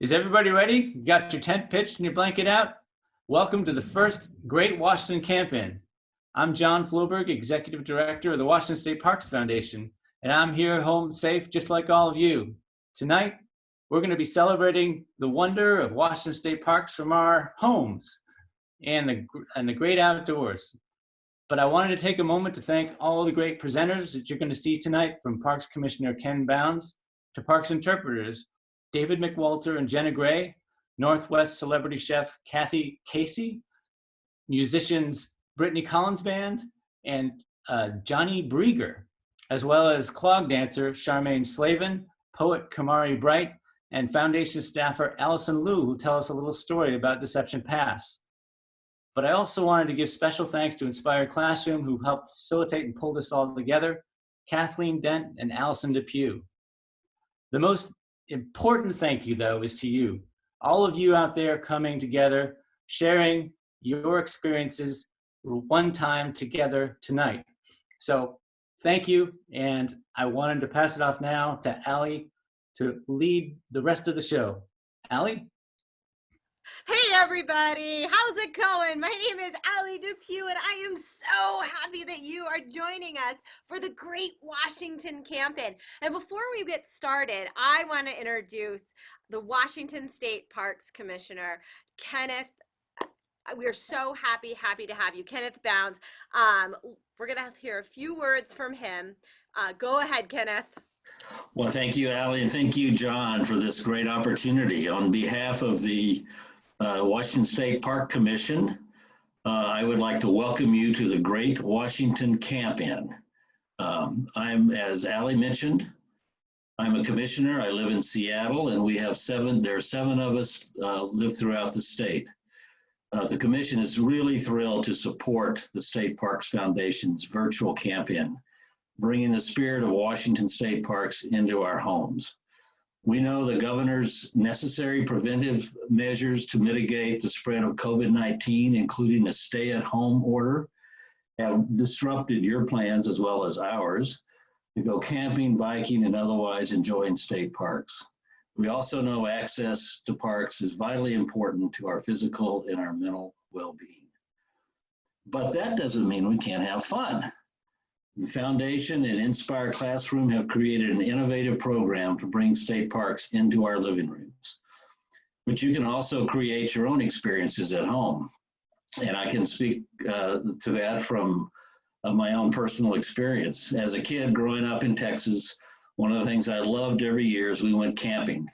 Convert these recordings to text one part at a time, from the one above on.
Is everybody ready? You got your tent pitched and your blanket out? Welcome to the first Great Washington Camp-In. I'm John Floberg, Executive Director of the Washington State Parks Foundation, and I'm here at home safe just like all of you. Tonight, we're going to be celebrating the wonder of Washington State Parks from our homes and the great outdoors. But I wanted to take a moment to thank all the great presenters that you're going to see tonight, from Parks Commissioner Ken Bounds to Parks interpreters David McWalter and Jenna Gray, Northwest celebrity chef Kathy Casey, musicians Brittany Collins Band, and Johnny Brieger, as well as clog dancer Charmaine Slavin, poet Kamari Bright, and foundation staffer Allison Liu, who tell us a little story about Deception Pass. But I also wanted to give special thanks to Inspired Classroom, who helped facilitate and pull this all together, Kathleen Dent and Allison Depew. The most important thank you, though, is to you, all of you out there coming together, sharing your experiences one time together tonight. So thank you, and I wanted to pass it off now to Allie to lead the rest of the show. Allie? Hey everybody, how's it going? My name is Allie Depew, and I am so happy that you are joining us for the Great Washington Camp-In. And before we get started, I want to introduce the Washington State Parks Commissioner, Kenneth. We are so happy to have you, Kenneth Bounds. We're going to hear a few words from him. Go ahead, Kenneth. Well, thank you, Allie, and thank you, John, for this great opportunity. On behalf of the Washington State Park Commission, I would like to welcome you to the Great Washington Camp-In. I'm, as Allie mentioned, I'm a commissioner. I live in Seattle, and we have there are seven of us live throughout the state. The commission is really thrilled to support the State Parks Foundation's virtual Camp-In, bringing the spirit of Washington State Parks into our homes. We know the governor's necessary preventive measures to mitigate the spread of COVID-19, including a stay-at-home order, have disrupted your plans as well as ours to go camping, biking, and otherwise enjoying state parks. We also know access to parks is vitally important to our physical and our mental well-being. But that doesn't mean we can't have fun. The Foundation and Inspire Classroom have created an innovative program to bring state parks into our living rooms. But you can also create your own experiences at home. And I can speak to that from my own personal experience. As a kid growing up in Texas, one of the things I loved every year is we went camping.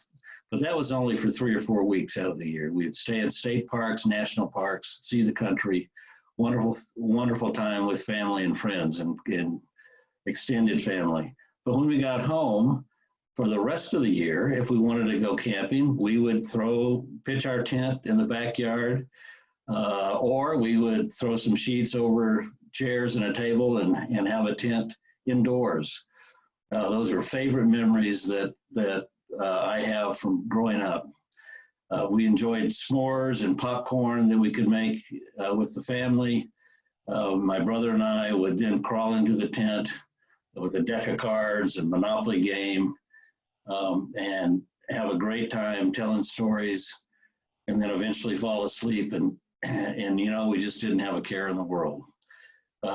But that was only for 3 or 4 weeks out of the year. We'd stay in state parks, national parks, see the country. Wonderful time with family and friends and extended family. But when we got home, for the rest of the year, if we wanted to go camping, we would pitch our tent in the backyard, or we would throw some sheets over chairs and a table and have a tent indoors. Those are favorite memories that I have from growing up. We enjoyed s'mores and popcorn that we could make with the family. My brother and I would then crawl into the tent with a deck of cards and Monopoly game and have a great time telling stories, and then eventually fall asleep. And you know, we just didn't have a care in the world.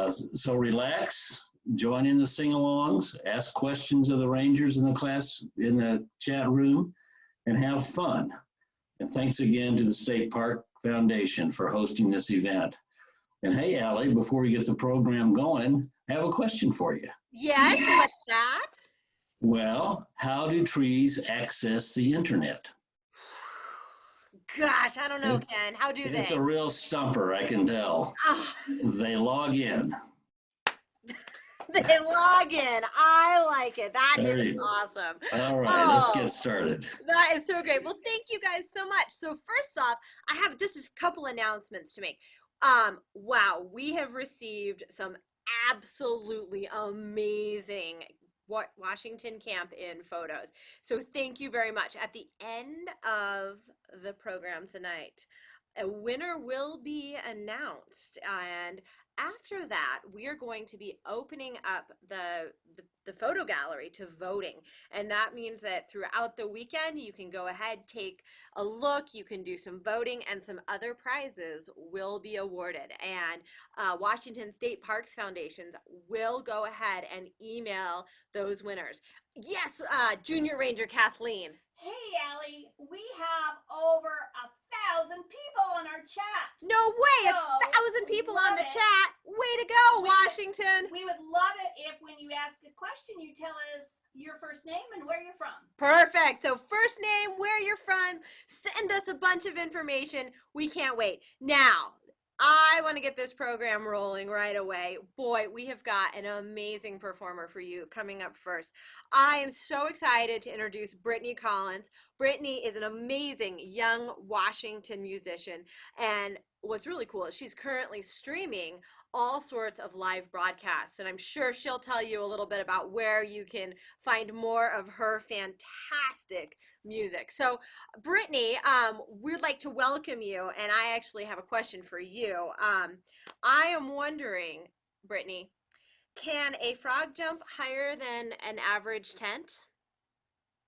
So relax, join in the sing-alongs, ask questions of the Rangers in the class, in the chat room, and have fun. And thanks again to the State Park Foundation for hosting this event. And hey, Allie, before we get the program going, I have a question for you. Yes, what's that? Well, how do trees access the internet? Gosh, I don't know, Ken. How do they? It's a real stumper, I can tell. They log in. They log in. I like it. That is awesome. All right, let's get started. That is so great. Well, thank you guys so much. So first off, I have just a couple announcements to make. Wow, we have received some absolutely amazing Washington Camp-In photos. So thank you very much. At the end of the program tonight, a winner will be announced. And after that, we are going to be opening up the photo gallery to voting. And that means that throughout the weekend, you can go ahead, take a look, you can do some voting, and some other prizes will be awarded. And Washington State Parks Foundations will go ahead and email those winners. Yes, Junior Ranger Kathleen. Hey, Allie, we have over 1,000 people on our chat. No way, So, 1,000 people love on the it. chat. Way to go, We- Washington. We would love it if when you ask a question, you tell us your first name and where you're from. Perfect. So first name, where you're from, send us a bunch of information. We can't wait. Now, I want to get this program rolling right away. Boy, we have got an amazing performer for you coming up first. I am so excited to introduce Brittany Collins. Brittany is an amazing young Washington musician, and what's really cool is she's currently streaming all sorts of live broadcasts, and I'm sure she'll tell you a little bit about where you can find more of her fantastic music. So Brittany, we'd like to welcome you, and I actually have a question for you. I am wondering, Brittany, can a frog jump higher than an average tent?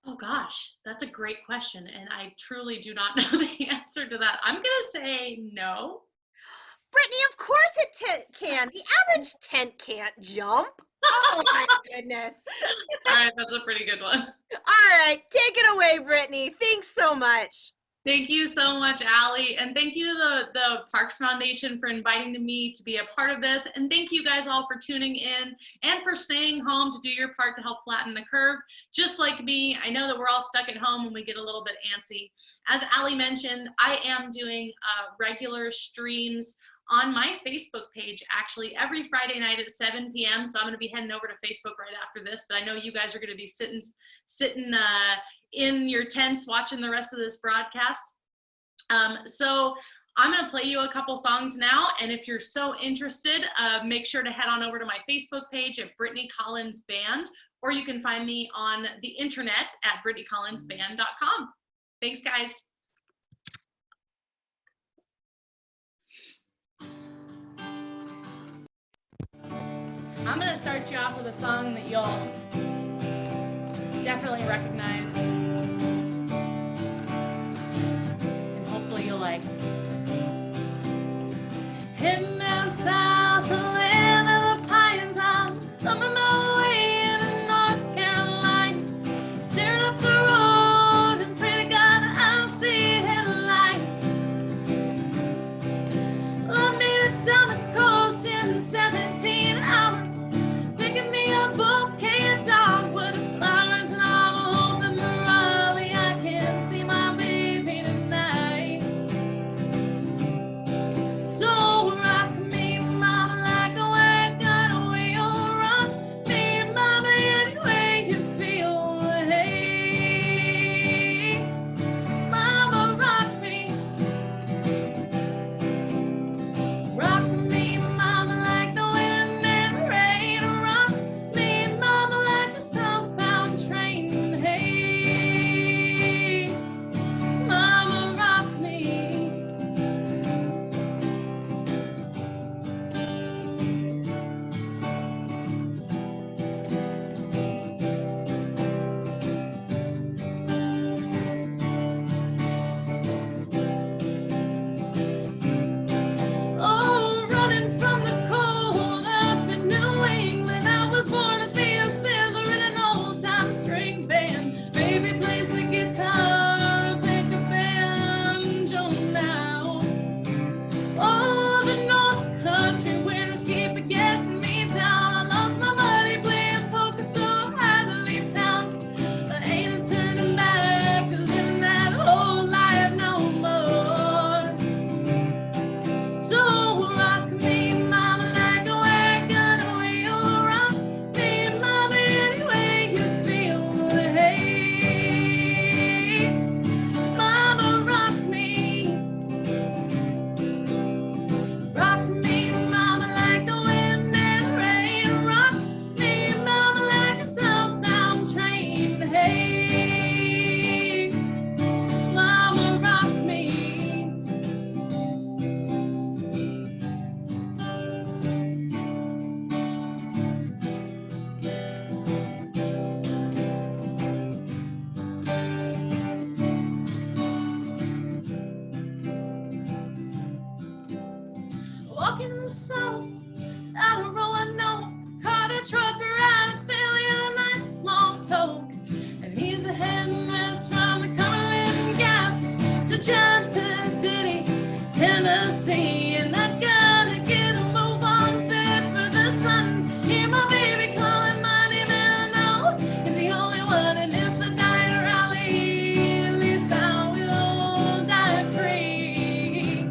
Oh gosh, that's a great question, and I truly do not know the answer to that. I'm gonna say no. Brittany, of course it can. The average tent can't jump. Oh my goodness. All right, that's a pretty good one. All right, take it away, Brittany. Thanks so much. Thank you so much, Allie, and thank you to the Parks Foundation for inviting me to be a part of this, and thank you guys all for tuning in and for staying home to do your part to help flatten the curve. Just like me, I know that we're all stuck at home and we get a little bit antsy. As Allie mentioned, I am doing regular streams on my Facebook page, actually, every Friday night at 7 p.m. So I'm going to be heading over to Facebook right after this, but I know you guys are going to be sitting in your tents watching the rest of this broadcast. So I'm going to play you a couple songs now, and if you're so interested, make sure to head on over to my Facebook page at Brittany Collins Band, or you can find me on the internet at BrittanyCollinsBand.com. Thanks, guys. I'm gonna start you off with a song that you'll definitely recognize and hopefully you'll like. Heading down south to the land of the pines, I'm thumbing my way into North Carolina, staring up the road and pray to God I'll see headlights. Well, I made it down the coast in 17 hours. Picking me a bouquet of dogwood flowers and all the hope in the run. walking in the snow. Out of Roanoke, caught a trucker out of Philly in a nice long tow. And he's a headmast from the Cumberland Gap to Johnson City, Tennessee. And that gonna get a move on fit for the sun. Hear my baby calling my name and I know he's the only one. And if I die in Raleigh, at least I will die free.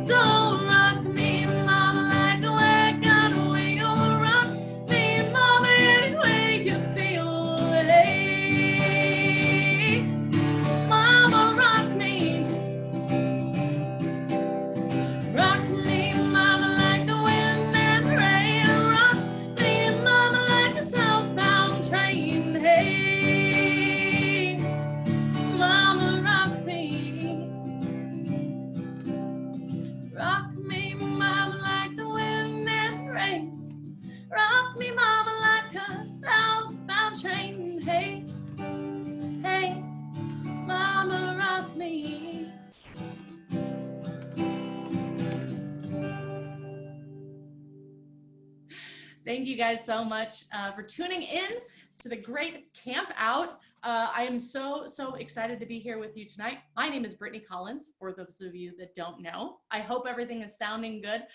So rock me, mama, like a wagon wheel. Rock me, mama, any way you feel. Hey, mama, rock me. Rock me, mama, like the wind and rain. Rock me, mama, like a southbound train. Hey, mama, rock me. Rock me, mama, like the wind and rain. Rock me, mama, like a southbound train. Hey, hey, mama, rock me. Thank you guys so much for tuning in to the Great Camp Out. I am so excited to be here with you tonight. My name is Brittany Collins, for those of you that don't know. I hope everything is sounding good.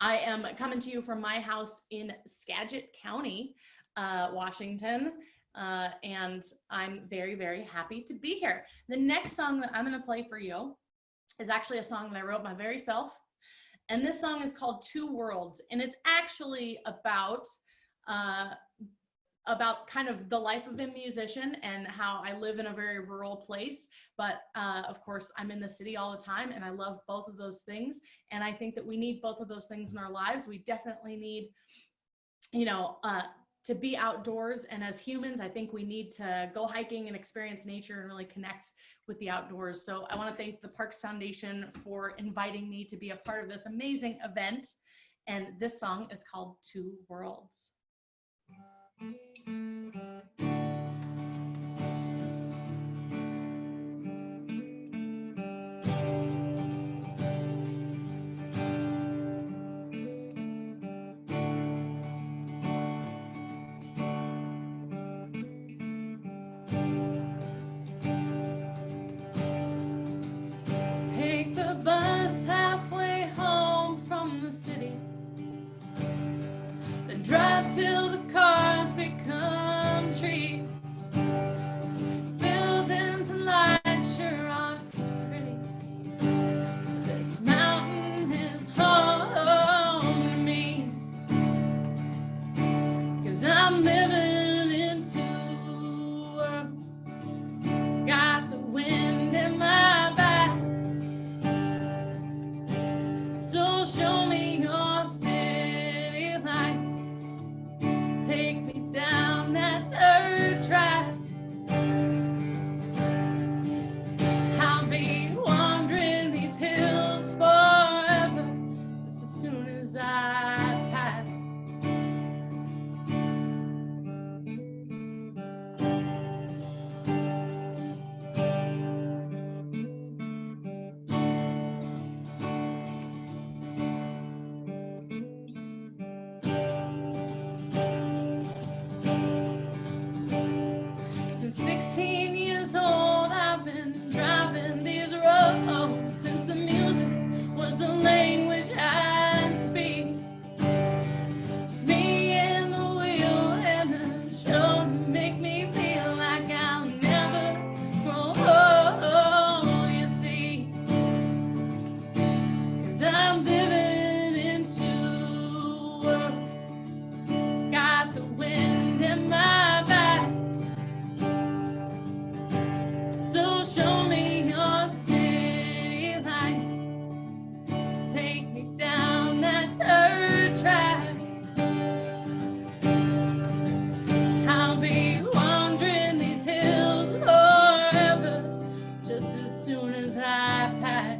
I am coming to you from my house in Skagit County, Washington, and I'm very happy to be here. The next song that I'm going to play for you is actually a song that I wrote my very self. And this song is called Two Worlds, and it's actually about kind of the life of a musician and how I live in a very rural place. But of course, I'm in the city all the time, and I love both of those things. And I think that we need both of those things in our lives. We definitely need, you know, to be outdoors. And as humans, I think we need to go hiking and experience nature and really connect with the outdoors. So I want to thank the Parks Foundation for inviting me to be a part of this amazing event. And this song is called Two Worlds. Take the bus halfway home from the city, then drive till the cars become trees. Buildings and lights sure are pretty. This mountain is home to me, 'cause I'm living in two worlds. Got the wind in my back. So show me your city lights. Take me down that dirt track. I'll be wandering these hills forever, just as soon as I pass. Since 16 years old, I've been driving these roads. Since the music was the language I'd speak. Just me and the wheel and the show to make me feel like I'll never grow old, you see. 'Cause I'm living in two worlds. Got the wind in my back. So show me your city lights. Take me down that dirt track. I'll be wandering these hills forever, just as soon as I pass.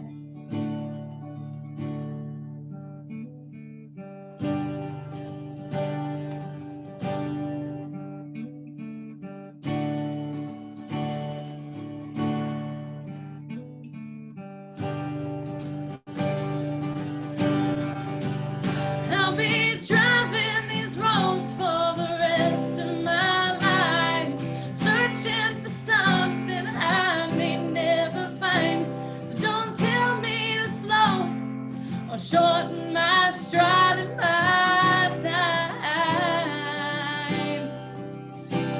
shorten my stride and my time.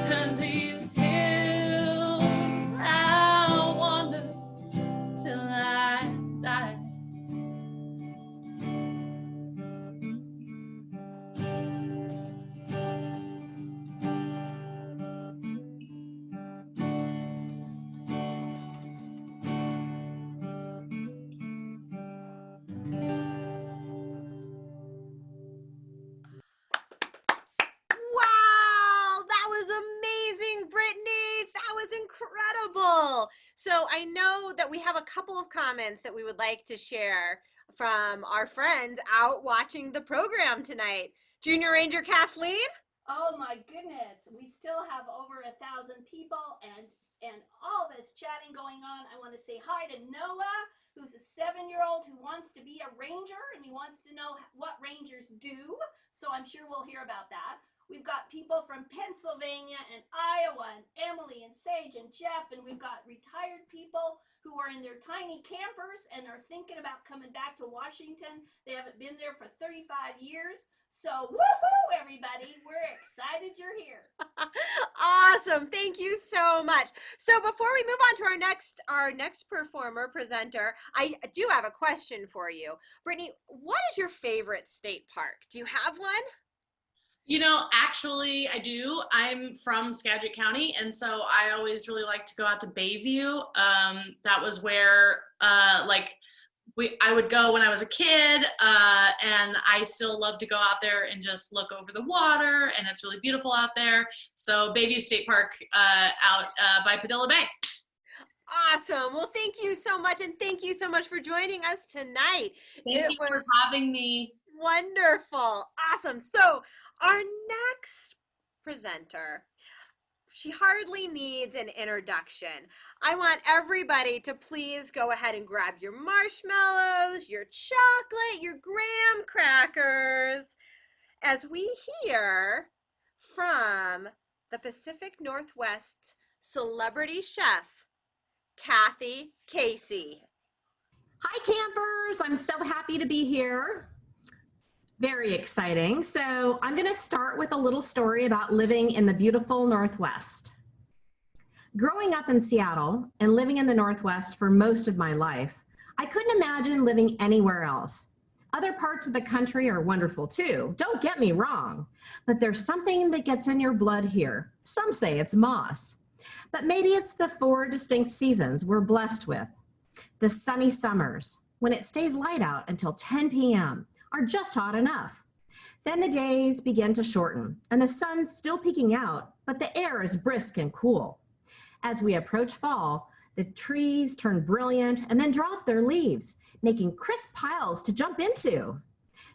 'Cause these hills I'll wander till I die. Wow, that was amazing, Brittany. That was incredible. So I know that we have a couple of comments that we would like to share from our friends out watching the program tonight. Junior Ranger Kathleen? Oh my goodness, we still have over 1,000 people and all this chatting going on. I want to say hi to Noah, who's a 7-year-old who wants to be a ranger and he wants to know what rangers do. So I'm sure we'll hear about that. We've got people from Pennsylvania and Iowa and Emily and Sage and Jeff, and we've got retired people who are in their tiny campers and are thinking about coming back to Washington. They haven't been there for 35 years. So woohoo, everybody. We're excited you're here. Awesome. Thank you so much. So before we move on to our next presenter, I do have a question for you. Brittany, what is your favorite state park? Do you have one? You know, actually, I do. I'm from Skagit County, and so I always really like to go out to Bayview. That was where, I would go when I was a kid, and I still love to go out there and just look over the water, and it's really beautiful out there. So Bayview State Park out by Padilla Bay. Awesome. Well, thank you so much, and thank you so much for joining us tonight. Thank you for having me. Wonderful. Awesome. So our next presenter, she hardly needs an introduction. I want everybody to please go ahead and grab your marshmallows, your chocolate, your graham crackers, as we hear from the Pacific Northwest's celebrity chef, Kathy Casey. Hi, campers. I'm so happy to be here. Very exciting. So I'm going to start with a little story about living in the beautiful Northwest. Growing up in Seattle and living in the Northwest for most of my life, I couldn't imagine living anywhere else. Other parts of the country are wonderful too, don't get me wrong, but there's something that gets in your blood here. Some say it's moss, but maybe it's the 4 distinct seasons we're blessed with. The sunny summers, when it stays light out until 10 p.m., are just hot enough. Then the days begin to shorten and the sun's still peeking out, but the air is brisk and cool. As we approach fall, the trees turn brilliant and then drop their leaves, making crisp piles to jump into.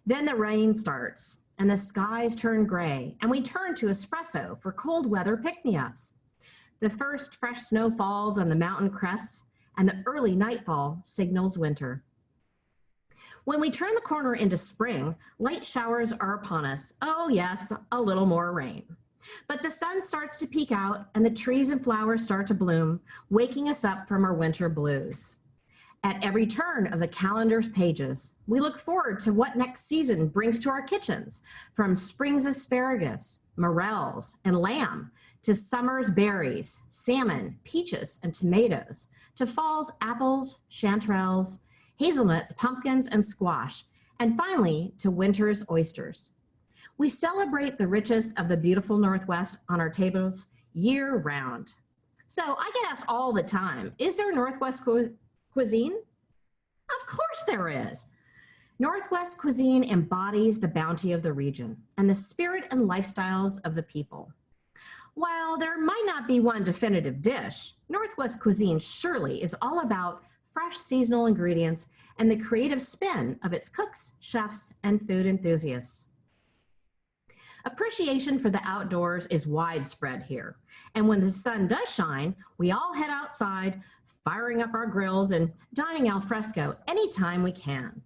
Then the rain starts and the skies turn gray and we turn to espresso for cold weather pick-me-ups. The first fresh snow falls on the mountain crests and the early nightfall signals winter. When we turn the corner into spring, light showers are upon us. Oh yes, a little more rain. But the sun starts to peek out and the trees and flowers start to bloom, waking us up from our winter blues. At every turn of the calendar's pages, we look forward to what next season brings to our kitchens, from spring's asparagus, morels, and lamb, to summer's berries, salmon, peaches, and tomatoes, to fall's apples, chanterelles, hazelnuts, pumpkins, and squash, and finally to winter's oysters. We celebrate the riches of the beautiful Northwest on our tables year-round. So I get asked all the time, is there Northwest cuisine? Of course there is. Northwest cuisine embodies the bounty of the region and the spirit and lifestyles of the people. While there might not be one definitive dish, Northwest cuisine surely is all about fresh seasonal ingredients and the creative spin of its cooks, chefs, and food enthusiasts. Appreciation for the outdoors is widespread here. And when the sun does shine, we all head outside, firing up our grills and dining al fresco anytime we can.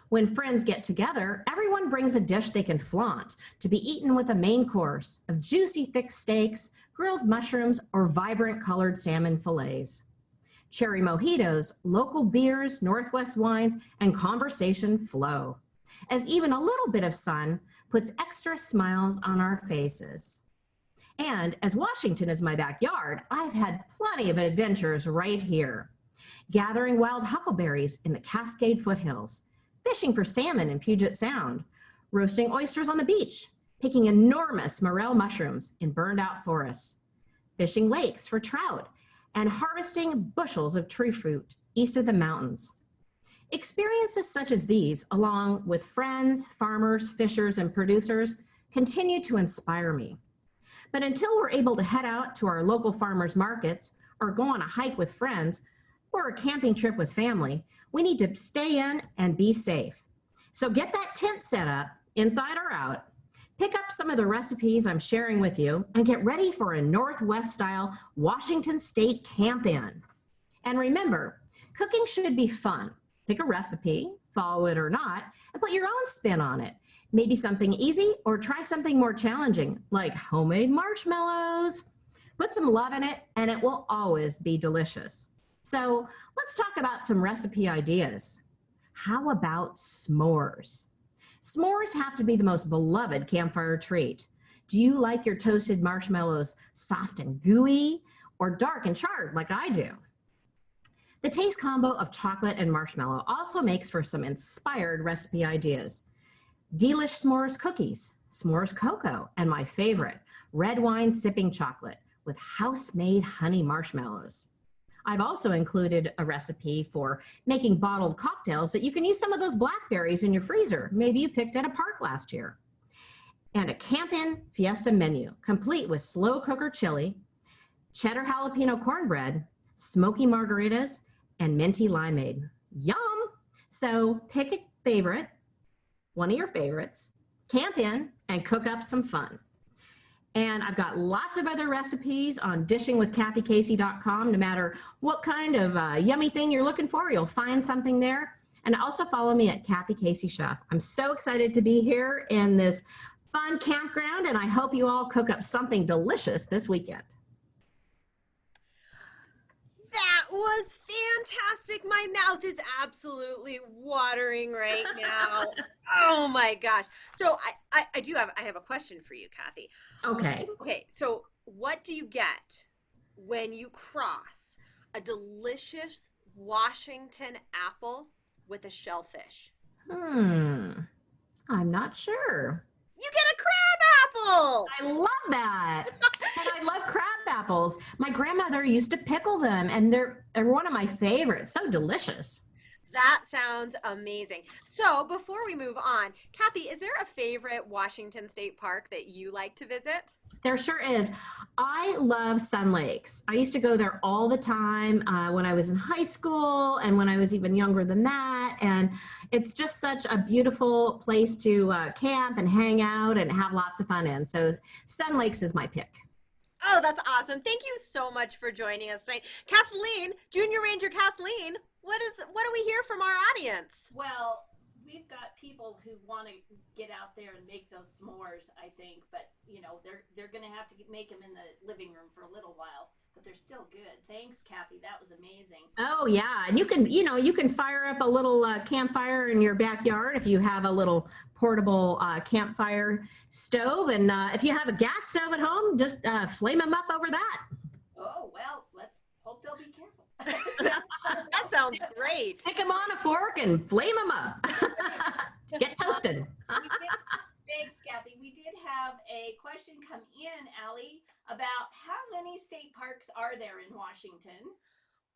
When friends get together, everyone brings a dish they can flaunt to be eaten with a main course of juicy thick steaks, grilled mushrooms, or vibrant colored salmon fillets. Cherry mojitos, local beers, Northwest wines, and conversation flow, as even a little bit of sun puts extra smiles on our faces. And as Washington is my backyard, I've had plenty of adventures right here. Gathering wild huckleberries in the Cascade foothills, fishing for salmon in Puget Sound, roasting oysters on the beach, picking enormous morel mushrooms in burned out forests, fishing lakes for trout, and harvesting bushels of tree fruit east of the mountains. Experiences such as these, along with friends, farmers, fishers, and producers, continue to inspire me. But until we're able to head out to our local farmers markets or go on a hike with friends or a camping trip with family, we need to stay in and be safe. So get that tent set up, inside or out, pick up some of the recipes I'm sharing with you, and get ready for a Northwest-style Washington State camp-in. And remember, cooking should be fun. Pick a recipe, follow it or not, and put your own spin on it. Maybe something easy, or try something more challenging, like homemade marshmallows. Put some love in it, and it will always be delicious. So let's talk about some recipe ideas. How about s'mores? S'mores have to be the most beloved campfire treat. Do you like your toasted marshmallows soft and gooey, or dark and charred like I do? The taste combo of chocolate and marshmallow also makes for some inspired recipe ideas. Delish s'mores cookies, s'mores cocoa, and my favorite, red wine sipping chocolate with house-made honey marshmallows. I've also included a recipe for making bottled cocktails that you can use some of those blackberries in your freezer. Maybe you picked at a park last year. And a Camp-In Fiesta menu, complete with slow cooker chili, cheddar jalapeno cornbread, smoky margaritas, and minty limeade. Yum! So pick a favorite, one of your favorites, camp in, and cook up some fun. And I've got lots of other recipes on dishingwithkathycasey.com. No matter what kind of yummy thing you're looking for, you'll find something there. And also follow me at Kathy Casey Chef. I'm so excited to be here in this fun campground, and I hope you all cook up something delicious this weekend. That was fantastic. My mouth is absolutely watering right now. Oh my gosh. So I have a question for you, Kathy. Okay. Okay, so what do you get when you cross a delicious Washington apple with a shellfish? I'm not sure. You get a crab apple. I love that. And I love crab apples. My grandmother used to pickle them, and they're one of my favorites. So delicious. That sounds amazing. So before we move on, Kathy, is there a favorite Washington State Park that you like to visit? There sure is. I love Sun Lakes. I used to go there all the time when I was in high school and when I was even younger than that. And it's just such a beautiful place to camp and hang out and have lots of fun in. So Sun Lakes is my pick. Oh, that's awesome. Thank you so much for joining us tonight. Kathleen, Junior Ranger Kathleen, what do we hear from our audience? Well, we've got people who want to get out there and make those s'mores, I think, but you know, they're going to have to make them in the living room for a little while, but they're still good. Thanks, Kathy. That was amazing. Oh yeah, and you can fire up a little campfire in your backyard if you have a little portable campfire stove, and if you have a gas stove at home, just flame them up over that. Oh, well, let's hope they'll be careful. That sounds great. Pick them on a fork and flame them up. Get toasted. Thanks, Kathy. We did have a question come in, Allie, about how many state parks are there in Washington?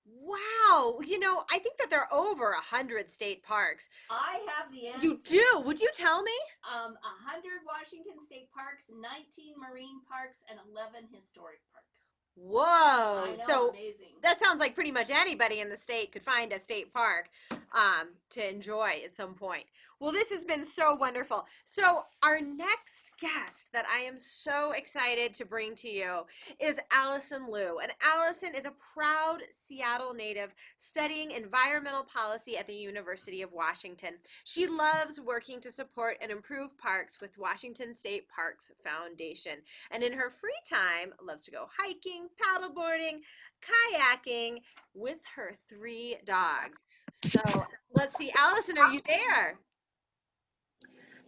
Wow. You know, I think that there are over 100 state parks. I have the answer. You do? Would you tell me? 100 Washington state parks, 19 marine parks, and 11 historic parks. Whoa. I know, So amazing. that sounds like pretty much anybody in the state could find a state park. to enjoy at some point. Well, this has been so wonderful. So our next guest that I am so excited to bring to you is Allison Liu. And Allison is a proud Seattle native studying environmental policy at the University of Washington. She loves working to support and improve parks with Washington State Parks Foundation. And in her free time, loves to go hiking, paddleboarding, kayaking with her 3 dogs. So let's see, Allison, are you there?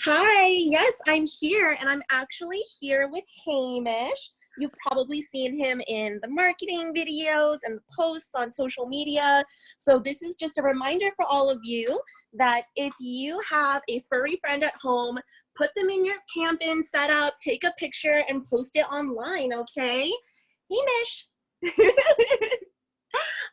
Hi, yes, I'm here, and I'm actually here with Hamish. You've probably seen him in the marketing videos and the posts on social media. So this is just a reminder for all of you that if you have a furry friend at home, put them in your camp-in setup, take a picture, and post it online, okay? Hamish.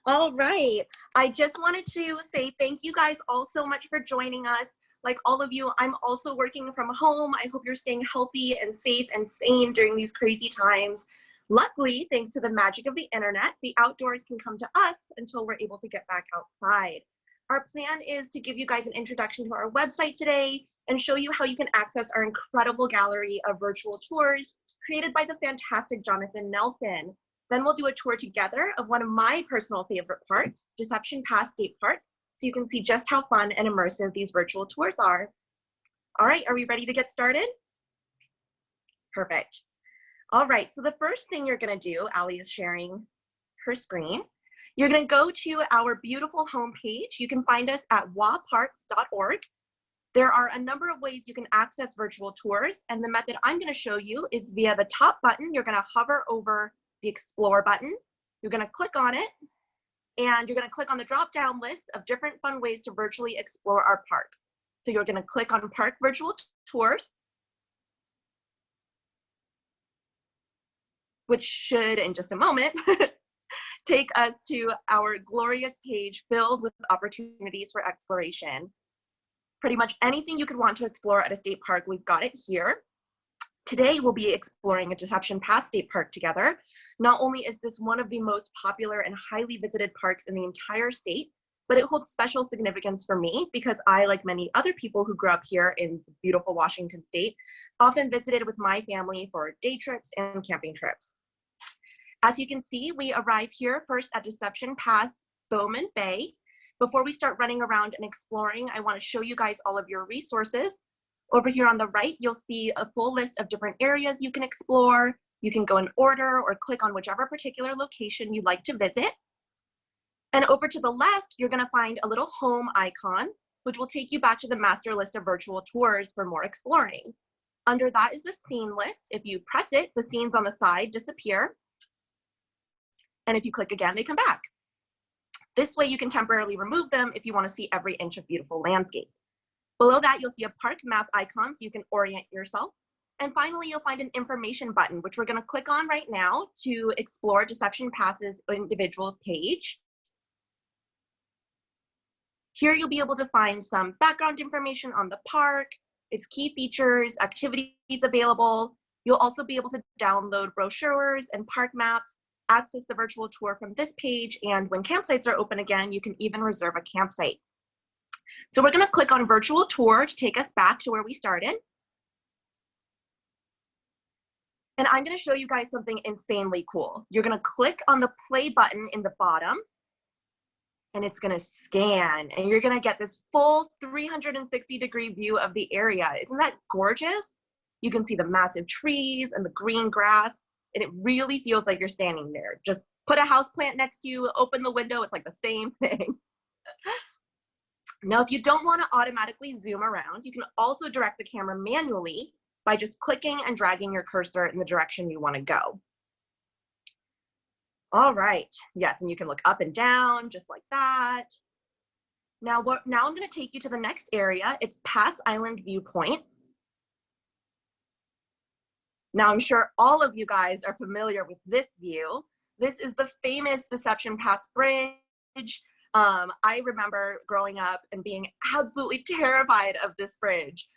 All right, I just wanted to say thank you guys all so much for joining us. Like all of you, I'm also working from home. I hope you're staying healthy and safe and sane during these crazy times. Luckily, thanks to the magic of the internet, the outdoors can come to us until we're able to get back outside. Our plan is to give you guys an introduction to our website today and show you how you can access our incredible gallery of virtual tours created by the fantastic Jonathan Nelson. Then we'll do a tour together of one of my personal favorite parks, Deception Pass State Park, so you can see just how fun and immersive these virtual tours are. All right, are we ready to get started? Perfect. All right, so the first thing you're gonna do, Ali is sharing her screen. You're gonna go to our beautiful homepage. You can find us at waparks.org. There are a number of ways you can access virtual tours, and the method I'm gonna show you is via the top button. You're gonna hover over the Explore button. You're gonna click on it, and you're gonna click on the drop-down list of different fun ways to virtually explore our parks. So you're gonna click on Park Virtual Tours, which should, in just a moment, take us to our glorious page filled with opportunities for exploration. Pretty much anything you could want to explore at a state park, we've got it here. Today, we'll be exploring a Deception Pass State Park together. Not only is this one of the most popular and highly visited parks in the entire state, but it holds special significance for me because I, like many other people who grew up here in beautiful Washington State, often visited with my family for day trips and camping trips. As you can see, we arrive here first at Deception Pass Bowman Bay. Before we start running around and exploring, I want to show you guys all of your resources. Over here on the right, you'll see a full list of different areas you can explore. You can go in order or click on whichever particular location you'd like to visit. And over to the left, you're gonna find a little home icon, which will take you back to the master list of virtual tours for more exploring. Under that is the scene list. If you press it, the scenes on the side disappear. And if you click again, they come back. This way you can temporarily remove them if you wanna see every inch of beautiful landscape. Below that, you'll see a park map icon so you can orient yourself. And finally, you'll find an information button, which we're gonna click on right now to explore Deception Pass's individual page. Here you'll be able to find some background information on the park, its key features, activities available. You'll also be able to download brochures and park maps, access the virtual tour from this page, and when campsites are open again, you can even reserve a campsite. So we're gonna click on Virtual Tour to take us back to where we started. And I'm gonna show you guys something insanely cool. You're gonna click on the play button in the bottom, and it's gonna scan, and you're gonna get this full 360-degree view of the area. Isn't that gorgeous? You can see the massive trees and the green grass, and it really feels like you're standing there. Just put a houseplant next to you, open the window, it's like the same thing. Now, if you don't wanna automatically zoom around, you can also direct the camera manually by just clicking and dragging your cursor in the direction you want to go. All right, yes, and you can look up and down just like that. Now I'm going to take you to the next area. It's Pass Island Viewpoint. Now I'm sure all of you guys are familiar with this view. This is the famous Deception Pass Bridge. I remember growing up and being absolutely terrified of this bridge.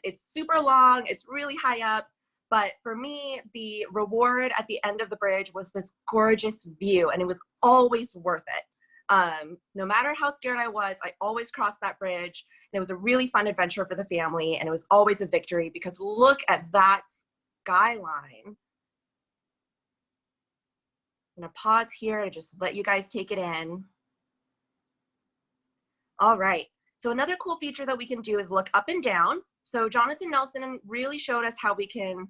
It's super long, it's really high up, but for me, the reward at the end of the bridge was this gorgeous view, and it was always worth it. No matter how scared I was, I always crossed that bridge. And it was a really fun adventure for the family. And it was always a victory because look at that skyline. I'm gonna pause here to just let you guys take it in. All right, so another cool feature that we can do is look up and down. So Jonathan Nelson really showed us how we can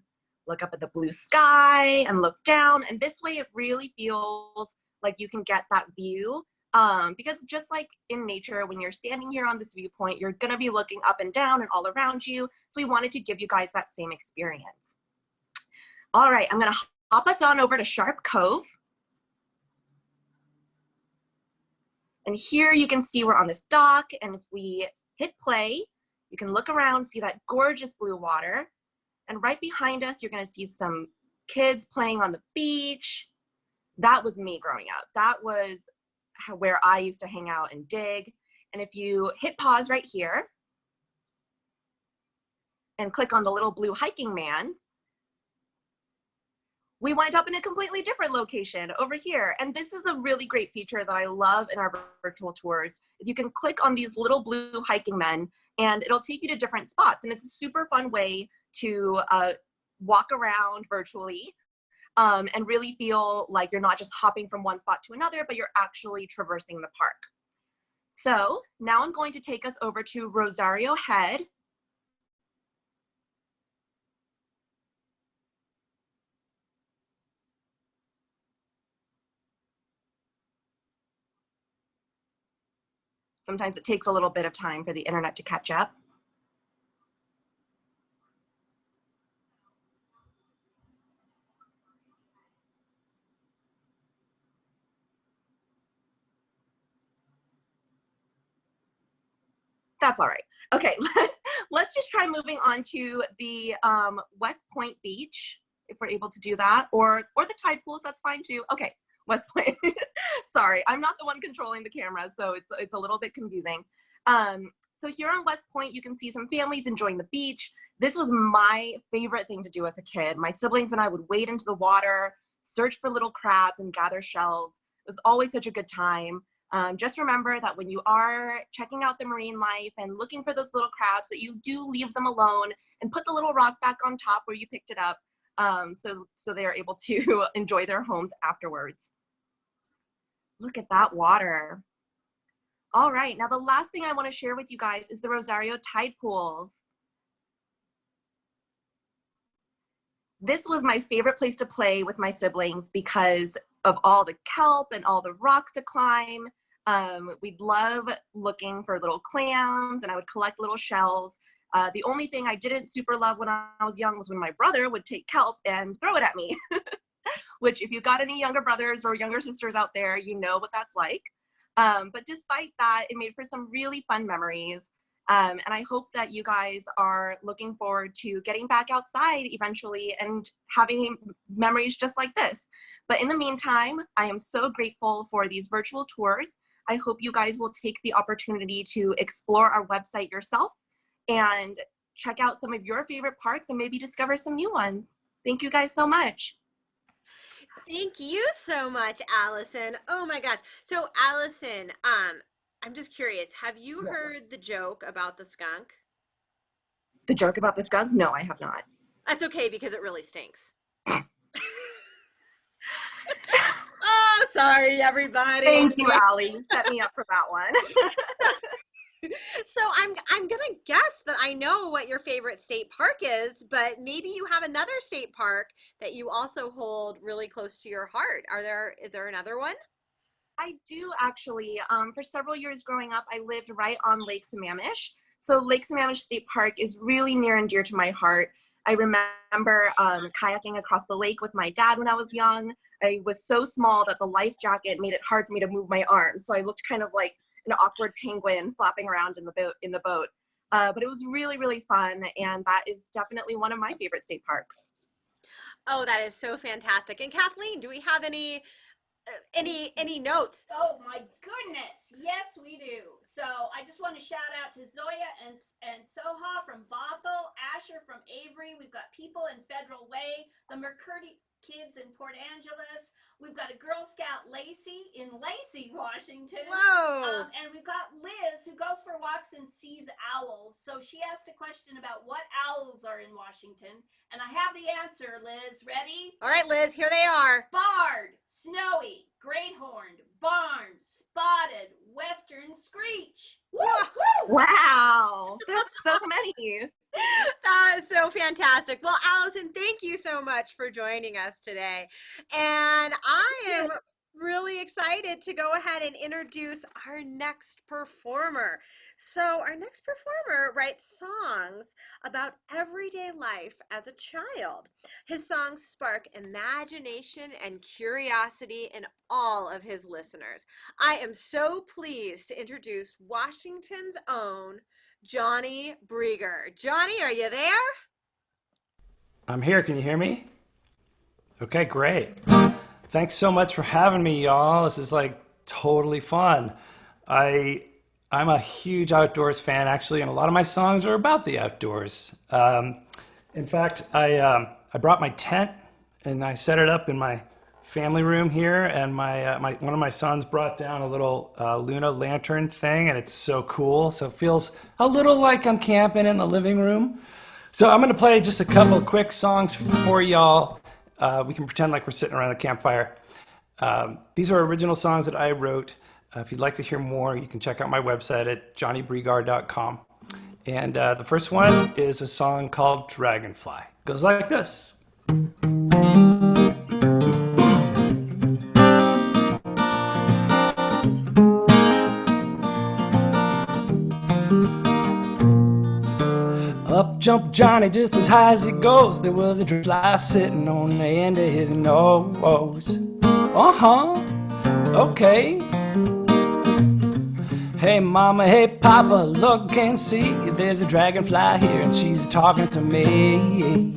look up at the blue sky and look down. And this way it really feels like you can get that view. Because just like in nature, when you're standing here on this viewpoint, you're gonna be looking up and down and all around you. So we wanted to give you guys that same experience. All right, I'm gonna hop us on over to Sharp Cove. And here you can see we're on this dock, and if we hit play, you can look around, see that gorgeous blue water. And right behind us, you're gonna see some kids playing on the beach. That was me growing up. That was where I used to hang out and dig. And if you hit pause right here and click on the little blue hiking man, we wind up in a completely different location over here. And this is a really great feature that I love in our virtual tours, is you can click on these little blue hiking men and it'll take you to different spots. And it's a super fun way to walk around virtually and really feel like you're not just hopping from one spot to another, but you're actually traversing the park. So now I'm going to take us over to Rosario Head. Sometimes it takes a little bit of time for the internet to catch up. That's all right. Okay, let's just try moving on to the West Point Beach, if we're able to do that, or the tide pools, that's fine too. Okay, West Point. Sorry, I'm not the one controlling the camera, so it's a little bit confusing. So here on West Point, you can see some families enjoying the beach. This was my favorite thing to do as a kid. My siblings and I would wade into the water, search for little crabs and gather shells. It was always such a good time. Just remember that when you are checking out the marine life and looking for those little crabs, that you do leave them alone and put the little rock back on top where you picked it up, so they are able to enjoy their homes afterwards. Look at that water. All right, now the last thing I want to share with you guys is the Rosario tide pools. This was my favorite place to play with my siblings because of all the kelp and all the rocks to climb. We'd love looking for little clams, and I would collect little shells. The only thing I didn't super love when I was young was when my brother would take kelp and throw it at me, which if you've got any younger brothers or younger sisters out there, you know what that's like. But despite that, it made for some really fun memories. And I hope that you guys are looking forward to getting back outside eventually and having memories just like this. But in the meantime, I am so grateful for these virtual tours. I hope you guys will take the opportunity to explore our website yourself and check out some of your favorite parks and maybe discover some new ones. Thank you guys so much. Thank you so much, Allison. Oh my gosh. So Allison, I'm just curious, have you heard the joke about the skunk? The joke about the skunk? No, I have not. That's okay because it really stinks. Oh, sorry, everybody. Thank you, Allie. You set me up for that one. So I'm gonna guess that I know what your favorite state park is, but maybe you have another state park that you also hold really close to your heart. Is there another one? I do actually. For several years growing up, I lived right on Lake Sammamish. So Lake Sammamish State Park is really near and dear to my heart. I remember kayaking across the lake with my dad when I was young. I was so small that the life jacket made it hard for me to move my arms. So I looked kind of like an awkward penguin flapping around in the boat. But it was really, really fun. And that is definitely one of my favorite state parks. Oh, that is so fantastic. And Kathleen, do we have any notes? Oh my goodness, yes we do. So I just want to shout out to Zoya and Soha from Bothell, Asher from Avery. We've got people in Federal Way, the McCurdy kids in Port Angeles, We've got a Girl Scout Lacey in Lacey, Washington. Whoa. And we've got Liz who goes for walks and sees owls. So she asked a question about what owls are in Washington. And I have the answer, Liz. Ready? All right, Liz, here they are. Barred, snowy, great horned, barned, spotted, western screech. Woo! Wow, that's so many. That is so fantastic. Well, Allison, thank you so much for joining us today. And I am really excited to go ahead and introduce our next performer. So our next performer writes songs about everyday life as a child. His songs spark imagination and curiosity in all of his listeners. I am so pleased to introduce Washington's own Johnny Brieger. Johnny, are you there? I'm here. Can you hear me? Okay, great. Thanks so much for having me, y'all. This is like totally fun. I'm a huge outdoors fan, actually, and a lot of my songs are about the outdoors. In fact, I brought my tent and I set it up in my family room here, and one of my sons brought down a little Luna lantern thing, and it's so cool. So it feels a little like I'm camping in the living room. So I'm gonna play just a couple quick songs for y'all. We can pretend like we're sitting around a campfire. These are original songs that I wrote. If you'd like to hear more, you can check out my website at johnnybrieger.com. And the first one is a song called Dragonfly. It goes like this. Up jumped Johnny just as high as he goes. There was a dragonfly sitting on the end of his nose. Okay. Hey mama, hey papa, look and see. There's a dragonfly here and she's talking to me.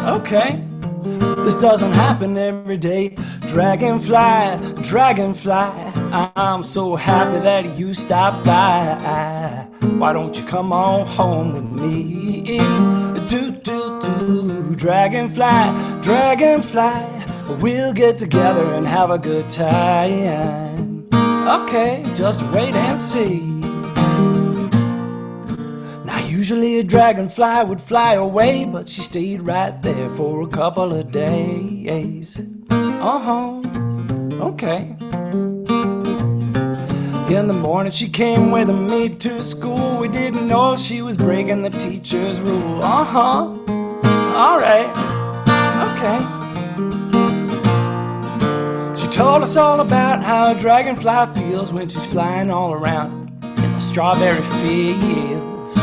Okay. This doesn't happen every day. Dragonfly, dragonfly, I'm so happy that you stopped by. Why don't you come on home with me? Dragonfly, dragonfly, we'll get together and have a good time. Okay, just wait and see. Now usually a dragonfly would fly away, but she stayed right there for a couple of days. Okay. In the morning she came with me to school. We didn't know she was breaking the teacher's rule. Alright. Okay. She told us all about how a dragonfly feels when she's flying all around in the strawberry fields.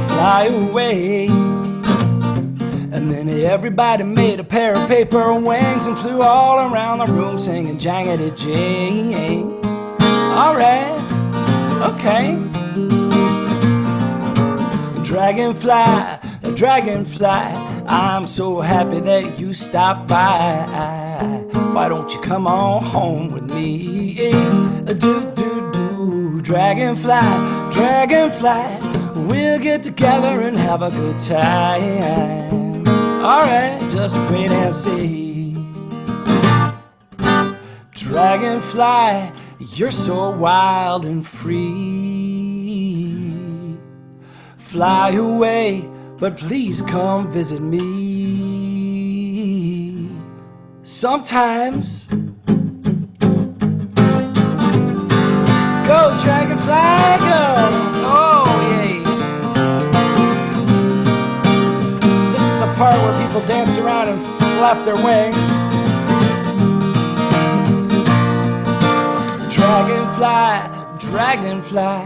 Fly away. And then everybody made a pair of paper wings and flew all around the room singing Jangity Jing. Alright, okay. Dragonfly, dragonfly, I'm so happy that you stopped by. Why don't you come on home with me? Dragonfly, dragonfly, we'll get together and have a good time. Alright, just wait and see. Dragonfly, you're so wild and free. Fly away, but please come visit me. Sometimes. Go, dragonfly, go! Oh, yeah. This is the part where people dance around and flap their wings. Dragonfly, dragonfly,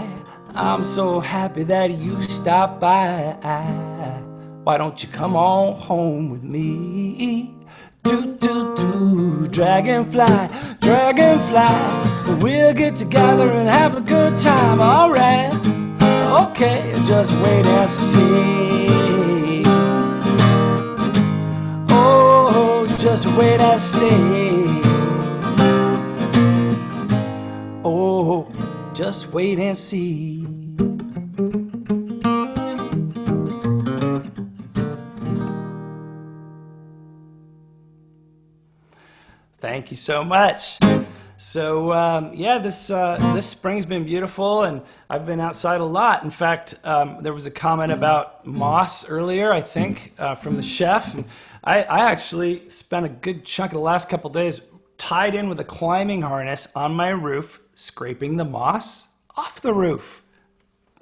I'm so happy that you stopped by. Why don't you come on home with me? Dragonfly, dragonfly, we'll get together and have a good time. Alright, okay, just wait and see. Oh, just wait and see. Oh, just wait and see. Thank you so much. So yeah, this spring's been beautiful, and I've been outside a lot. In fact, there was a comment about moss earlier, I think, from the chef. And I actually spent a good chunk of the last couple days tied in with a climbing harness on my roof, scraping the moss off the roof.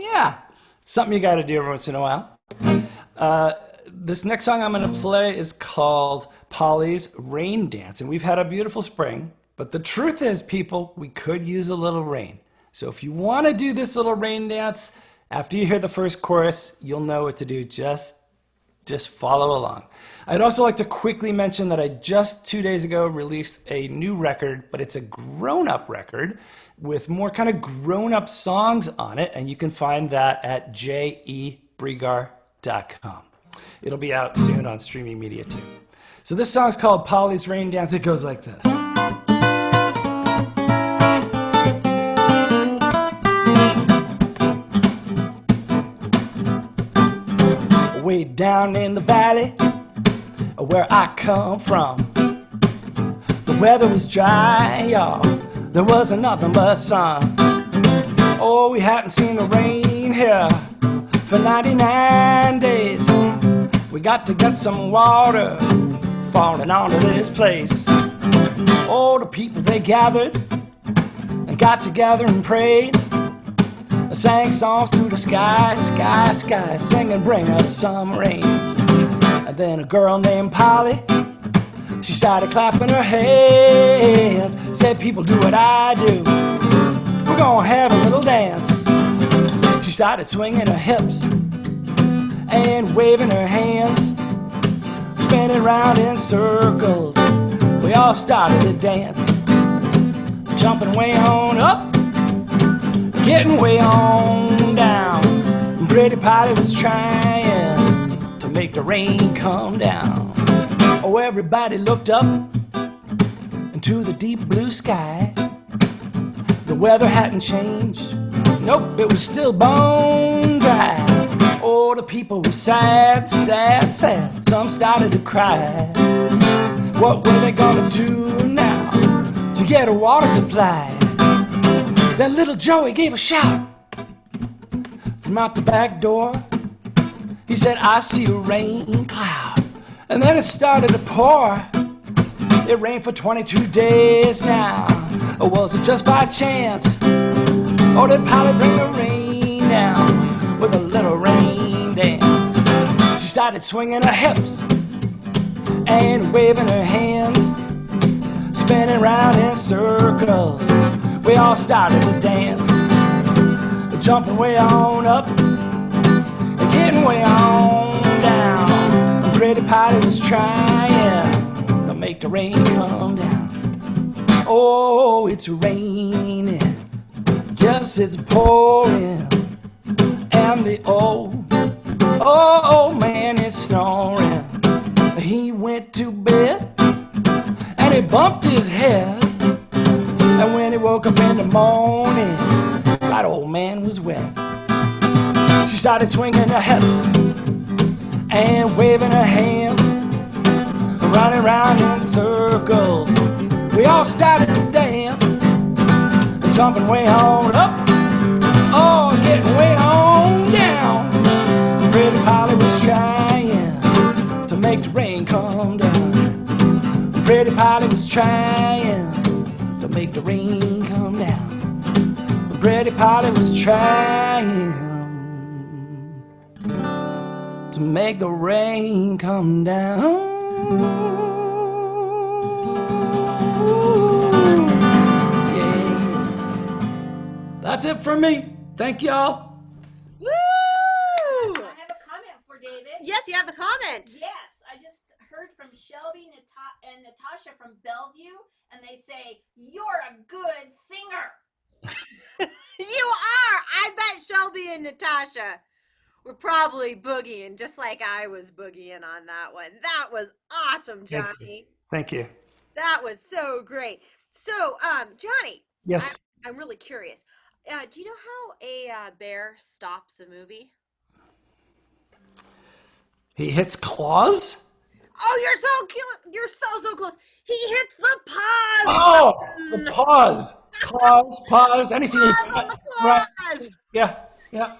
Yeah, it's something you got to do every once in a while. This next song I'm going to play is called Polly's Rain Dance, and we've had a beautiful spring. But the truth is, people, we could use a little rain. So if you want to do this little rain dance, after you hear the first chorus, you'll know what to do. Just follow along. I'd also like to quickly mention that I just 2 days ago released a new record, but it's a grown-up record with more kind of grown-up songs on it, and you can find that at jebrigar.com. It'll be out soon on streaming media too. So this song's called Polly's Rain Dance. It goes like this. Way down in the valley where I come from, the weather was dry, y'all. There wasn't nothing but sun. Oh, we hadn't seen the rain here for 99 days. We got to get some water falling onto this place. Oh, the people, they gathered and got together and prayed, sang songs to the sky, sky, sky, singing, bring us some rain. And then a girl named Polly, she started clapping her hands, said, people, do what I do, we're gonna have a little dance. She started swinging her hips and waving her hands, spinning round in circles. We all started to dance, jumping way on up, getting way on down. Pretty Polly was trying to make the rain come down. Oh, everybody looked up into the deep blue sky. The weather hadn't changed. Nope, it was still bone dry. Oh, the people were sad, sad, sad. Some started to cry. What were they gonna do now to get a water supply? Then little Joey gave a shout from out the back door. He said, I see a rain cloud. And then it started to pour. It rained for 22 days now. Or was it just by chance? Or did Polly bring the rain down with a little rain dance? She started swinging her hips and waving her hands, spinning round in circles. We all started to dance, jumping way on up, getting way on down. Pretty Polly was trying to make the rain come down. Oh, it's raining, yes, it's pouring, and the old man is snoring. He went to bed and he bumped his head. And when he woke up in the morning, that old man was wet. She started swinging her hips and waving her hands, running around in circles. We all started to dance, jumping way on up, oh, getting way on down. Pretty Polly was trying to make the rain come down. Pretty Polly was trying to make the rain come down. Pretty Polly was trying to make the rain come down. Ooh, yeah. That's it for me. Thank y'all. Woo! I have a comment for David. Yes, you have a comment. Yes, I just heard from Shelby and Natasha from Bellevue, and they say, you're a good singer. You are. I bet Shelby and Natasha were probably boogieing just like I was boogieing on that one. That was awesome, Johnny. Thank you. That was so great. So, Johnny. Yes. I'm really curious. Do you know how a bear stops a movie? He hits claws? Oh, you're so cute. You're so close. He hits the pause Oh, button. the pause. Pause, anything you Pause on got. the Right. pause. Yeah, yeah.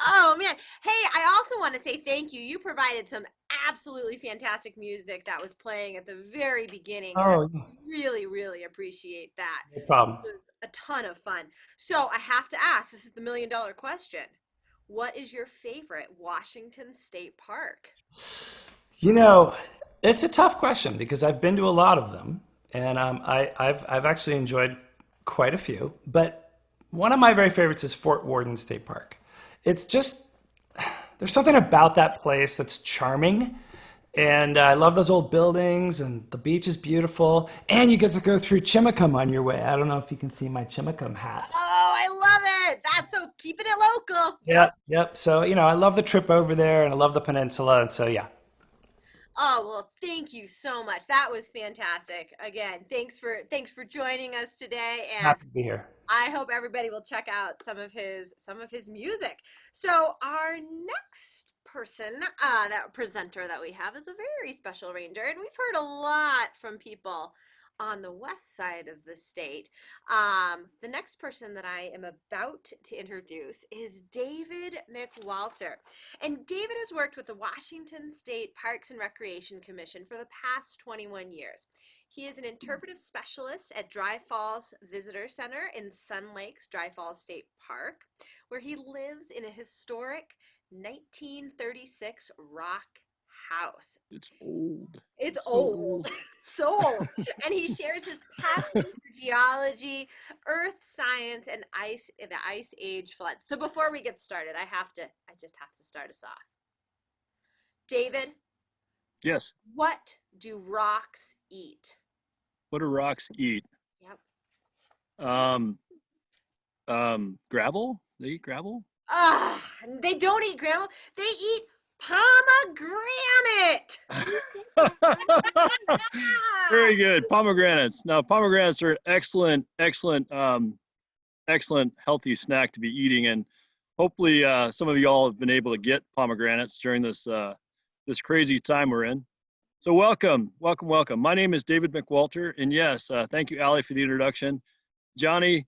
Oh man. Hey, I also want to say thank you. You provided some absolutely fantastic music that was playing at the very beginning. And Oh, I really appreciate that. no problem. It was a ton of fun. So I have to ask, this is the $1 million question. What is your favorite Washington State Park? You know, it's a tough question because I've been to a lot of them, and I've actually enjoyed quite a few. But one of my very favorites is Fort Worden State Park. It's just there's something about that place that's charming, and I love those old buildings, and the beach is beautiful, and you get to go through Chimacum on your way. I don't know if you can see my Chimacum hat. Oh, I love it. That's so keeping it local. Yep. So I love the trip over there, and I love the peninsula, and so yeah. Oh, well, thank you so much. That was fantastic. Again, thanks for joining us today, and Happy to be here. I hope everybody will check out some of his music. So our next person, that presenter that we have is a very special ranger, and we've heard a lot from people on the west side of the state. The next person that I am about to introduce is David McWalter. And David has worked with the Washington State Parks and Recreation Commission for the past 21 years. He is an interpretive specialist at Dry Falls Visitor Center in Sun Lakes Dry Falls State Park, where he lives in a historic 1936 rock house. It's old. It's So old. So old. And he shares his passion for geology, earth science, and the ice age floods. So before we get started, I just have to start us off. David, Yes. what do rocks eat? What do rocks eat? Yep. Gravel? They eat gravel? They don't eat gravel. They eat pomegranate. Very good. Pomegranates. Now, pomegranates are excellent, healthy snack to be eating. And hopefully some of you all have been able to get pomegranates during this crazy time we're in. So welcome. My name is David McWalter. And yes, thank you, Allie, for the introduction. Johnny,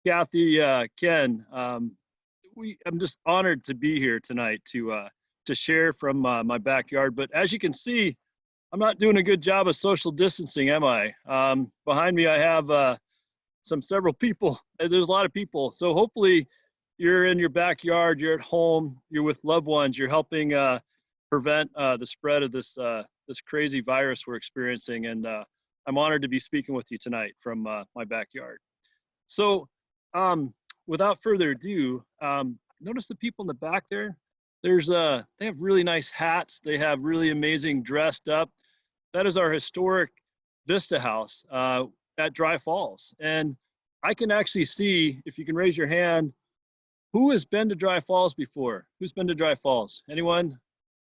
Kathy, Ken, I'm just honored to be here tonight to share from my backyard. But as you can see, I'm not doing a good job of social distancing, am I? Behind me, I have several people. There's a lot of people. So hopefully you're in your backyard, you're at home, you're with loved ones, you're helping prevent the spread of this crazy virus we're experiencing. And I'm honored to be speaking with you tonight from my backyard. So without further ado, notice the people in the back there. They have really nice hats. They have really amazing dressed up. That is our historic Vista House at Dry Falls. And I can actually see, if you can raise your hand, who has been to Dry Falls before? Who's been to Dry Falls? Anyone?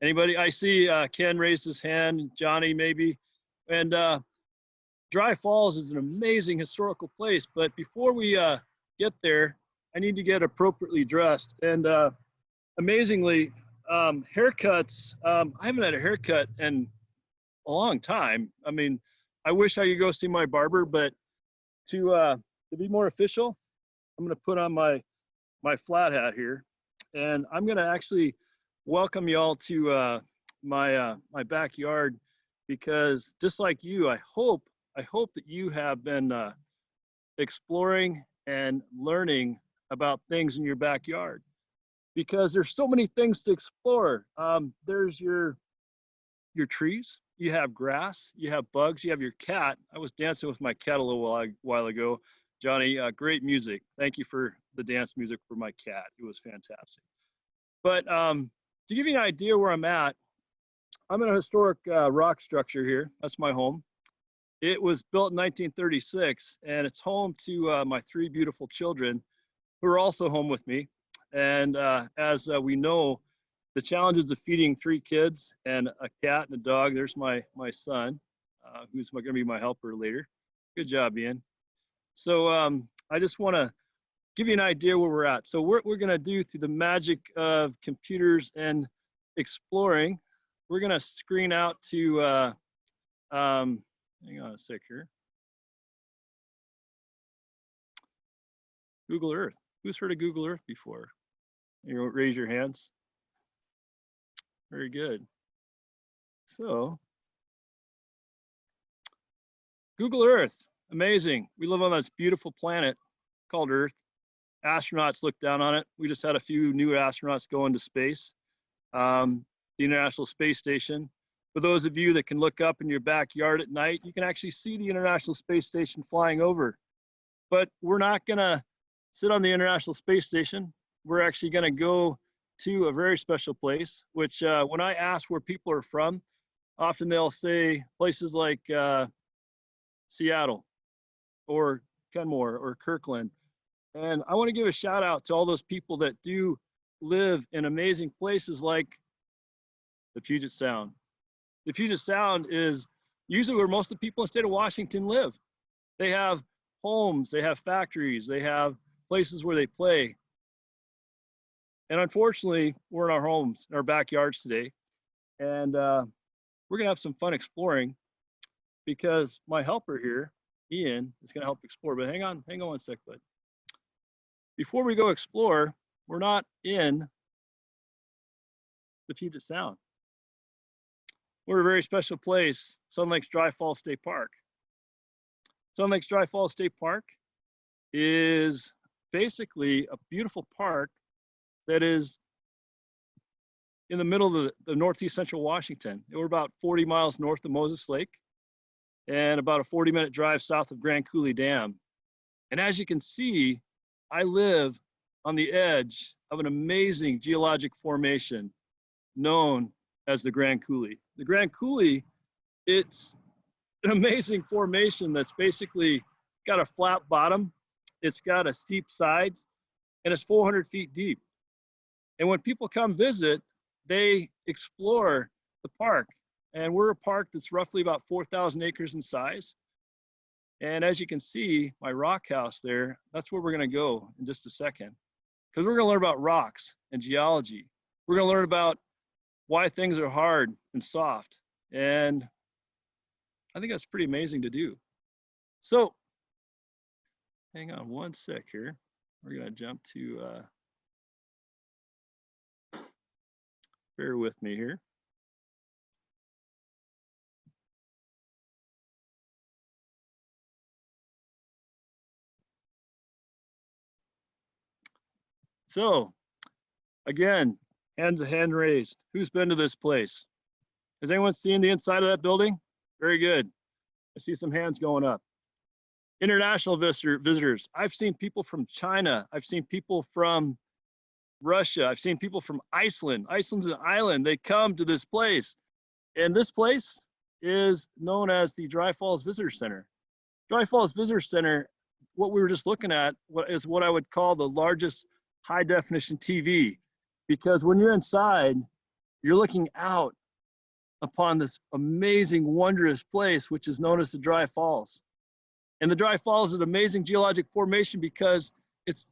Anybody? I see Ken raised his hand, Johnny maybe. And Dry Falls is an amazing historical place, but before we get there, I need to get appropriately dressed. And amazingly, haircuts, I haven't had a haircut in a long time. I mean, I wish I could go see my barber, but to be more official, I'm gonna put on my flat hat here, and I'm gonna actually welcome y'all to my backyard, because just like you, I hope that you have been exploring and learning about things in your backyard, because there's so many things to explore. There's your trees, you have grass, you have bugs, you have your cat. I was dancing with my cat a little while ago. Johnny, great music. Thank you for the dance music for my cat. It was fantastic. But to give you an idea where I'm at, I'm in a historic rock structure here. That's my home. It was built in 1936, and it's home to my three beautiful children who are also home with me. And as we know, the challenges of feeding three kids and a cat and a dog, there's my son, who's going to be my helper later. Good job, Ian. So I just want to give you an idea where we're at. So what we're going to do through the magic of computers and exploring, we're gonna screen out to, hang on a sec here. Google Earth. Who's heard of Google Earth before? You raise your hands. Very good. So, Google Earth, amazing. We live on this beautiful planet called Earth. Astronauts look down on it. We just had a few new astronauts go into space, the International Space Station. For those of you that can look up in your backyard at night, you can actually see the International Space Station flying over. But we're not gonna sit on the International Space Station. We're actually gonna go to a very special place, which when I ask where people are from, often they'll say places like Seattle or Kenmore or Kirkland. And I want to give a shout out to all those people that do live in amazing places like the Puget Sound. The Puget Sound is usually where most of the people in the state of Washington live. They have homes, they have factories, they have places where they play. And unfortunately, we're in our homes, in our backyards today. And we're gonna have some fun exploring because my helper here, Ian, is gonna help explore. But hang on one sec, bud. Before we go explore, we're not in the Puget Sound. We're a very special place, Sun Lakes Dry Falls State Park. Sun Lakes Dry Falls State Park is basically a beautiful park that is in the middle of the northeast central Washington. We're about 40 miles north of Moses Lake and about a 40-minute drive south of Grand Coulee Dam. And as you can see, I live on the edge of an amazing geologic formation known as the Grand Coulee. The Grand Coulee, it's an amazing formation that's basically got a flat bottom, it's got a steep sides, and it's 400 feet deep. And when people come visit, they explore the park. And we're a park that's roughly about 4,000 acres in size. And as you can see, my rock house there, that's where we're gonna go in just a second. Because we're gonna learn about rocks and geology. We're gonna learn about why things are hard and soft. And I think that's pretty amazing to do. So, hang on one sec here. We're gonna jump to, bear with me here. So, again, hand raised. Who's been to this place? Has anyone seen the inside of that building? Very good. I see some hands going up. International visitors. I've seen people from China. I've seen people from Russia. I've seen people from Iceland. Iceland's an island. They come to this place. And this place is known as the Dry Falls Visitor Center. Dry Falls Visitor Center, what we were just looking at, is what I would call the largest high definition TV, because when you're inside, you're looking out upon this amazing, wondrous place, which is known as the Dry Falls. And the Dry Falls is an amazing geologic formation because it's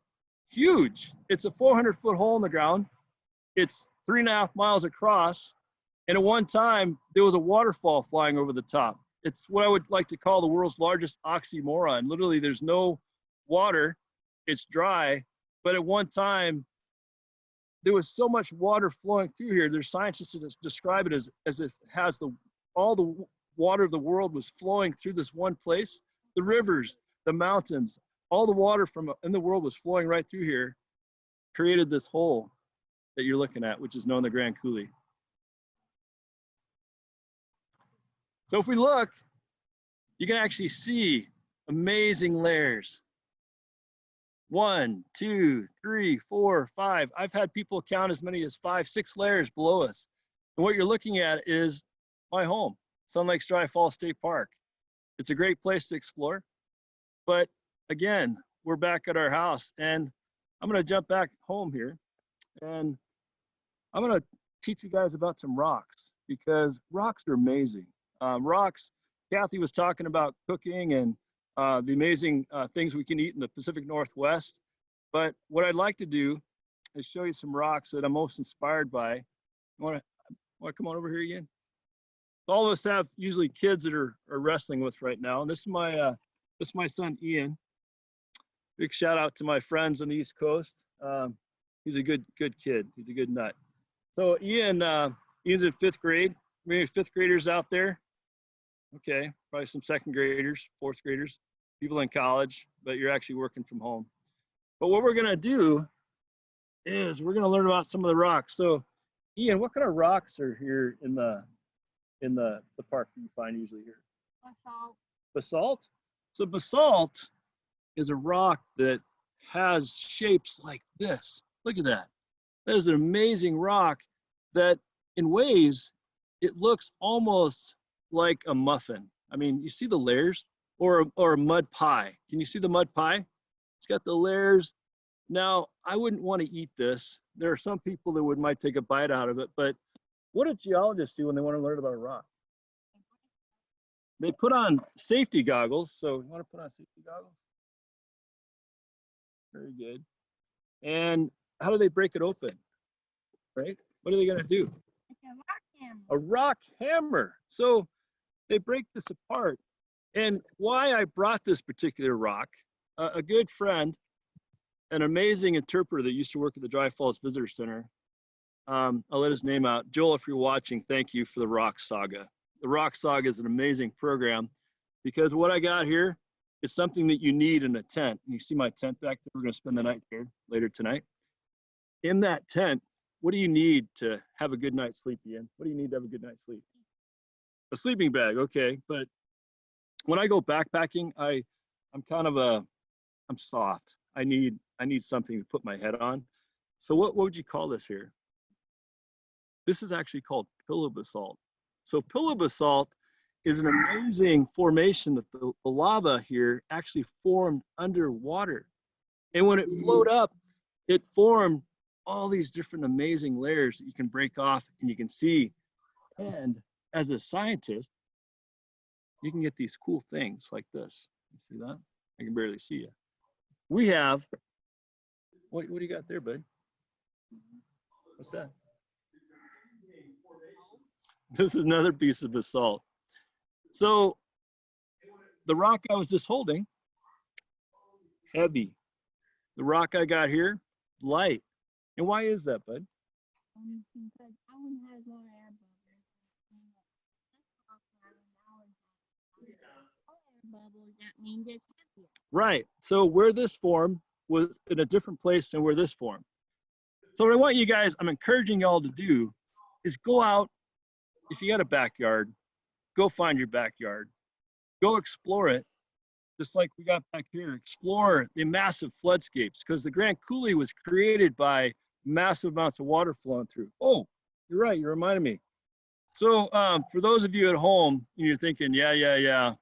huge. It's a 400-foot hole in the ground. It's 3.5 miles across. And at one time, there was a waterfall flying over the top. It's what I would like to call the world's largest oxymoron. Literally, there's no water. It's dry. But at one time, there was so much water flowing through here. There's scientists that describe it as if it has all the water of the world was flowing through this one place. The rivers, the mountains, all the water from in the world was flowing right through here, created this hole that you're looking at, which is known as the Grand Coulee. So if we look, you can actually see amazing layers. 1, 2, 3, 4, 5. I've had people count as many as 5, 6 layers below us. And what you're looking at is my home, Sun Lakes Dry Falls State Park. It's a great place to explore. But again, we're back at our house, and I'm gonna jump back home here, and I'm gonna teach you guys about some rocks, because rocks are amazing. Rocks, Kathy was talking about cooking and the amazing things we can eat in the Pacific Northwest. But what I'd like to do is show you some rocks that I'm most inspired by. I want Want to come on over here again? All of us have usually kids that are wrestling with right now. And this is my son, Ian. Big shout out to my friends on the East Coast. He's a good kid. He's a good nut. So Ian's in 5th grade. Maybe 5th graders out there. Okay, probably some 2nd graders, 4th graders, people in college, but you're actually working from home. But what we're gonna do is we're gonna learn about some of the rocks. So Ian, what kind of rocks are here in the park that you find usually here? Basalt. Basalt? So basalt is a rock that has shapes like this. Look at that. That is an amazing rock that in ways it looks almost like a muffin. I mean, you see the layers, or a mud pie. Can you see the mud pie? It's got the layers. Now, I wouldn't want to eat this. There are some people that might take a bite out of it, but what do geologists do when they want to learn about a rock? They put on safety goggles. So you want to put on safety goggles? Very good. And how do they break it open? Right? What are they going to do? It's a rock hammer. A rock hammer. So they break this apart. And why I brought this particular rock, a good friend, an amazing interpreter that used to work at the Dry Falls Visitor Center. I'll let his name out. Joel, if you're watching, thank you for the Rock Saga. The Rock Saga is an amazing program because what I got here is something that you need in a tent. And you see my tent back there. We're going to spend the night here later tonight. In that tent, what do you need to have a good night's sleep, Ian? What do you need to have a good night's sleep? A sleeping bag, okay. But when I go backpacking, I'm soft. I need something to put my head on. So what would you call this here? This is actually called pillow basalt. So pillow basalt is an amazing formation that the lava here actually formed underwater. And when it flowed up, it formed all these different amazing layers that you can break off and you can see. And as a scientist, you can get these cool things like this. You see that? I can barely see you. We have, what do you got there, bud? What's that? This is another piece of basalt. So the rock I was just holding, heavy. The rock I got here, light. And why is that, bud? Because that one has more air bubbles. That means it's heavier. Right. So where this formed was in a different place than where this formed. So what I want you guys, I'm encouraging y'all to do is go out. If you got a backyard, go find your backyard. Go explore it. Just like we got back here, explore the massive floodscapes because the Grand Coulee was created by massive amounts of water flowing through. Oh, you're right. You reminded me. So for those of you at home, you're thinking, yeah,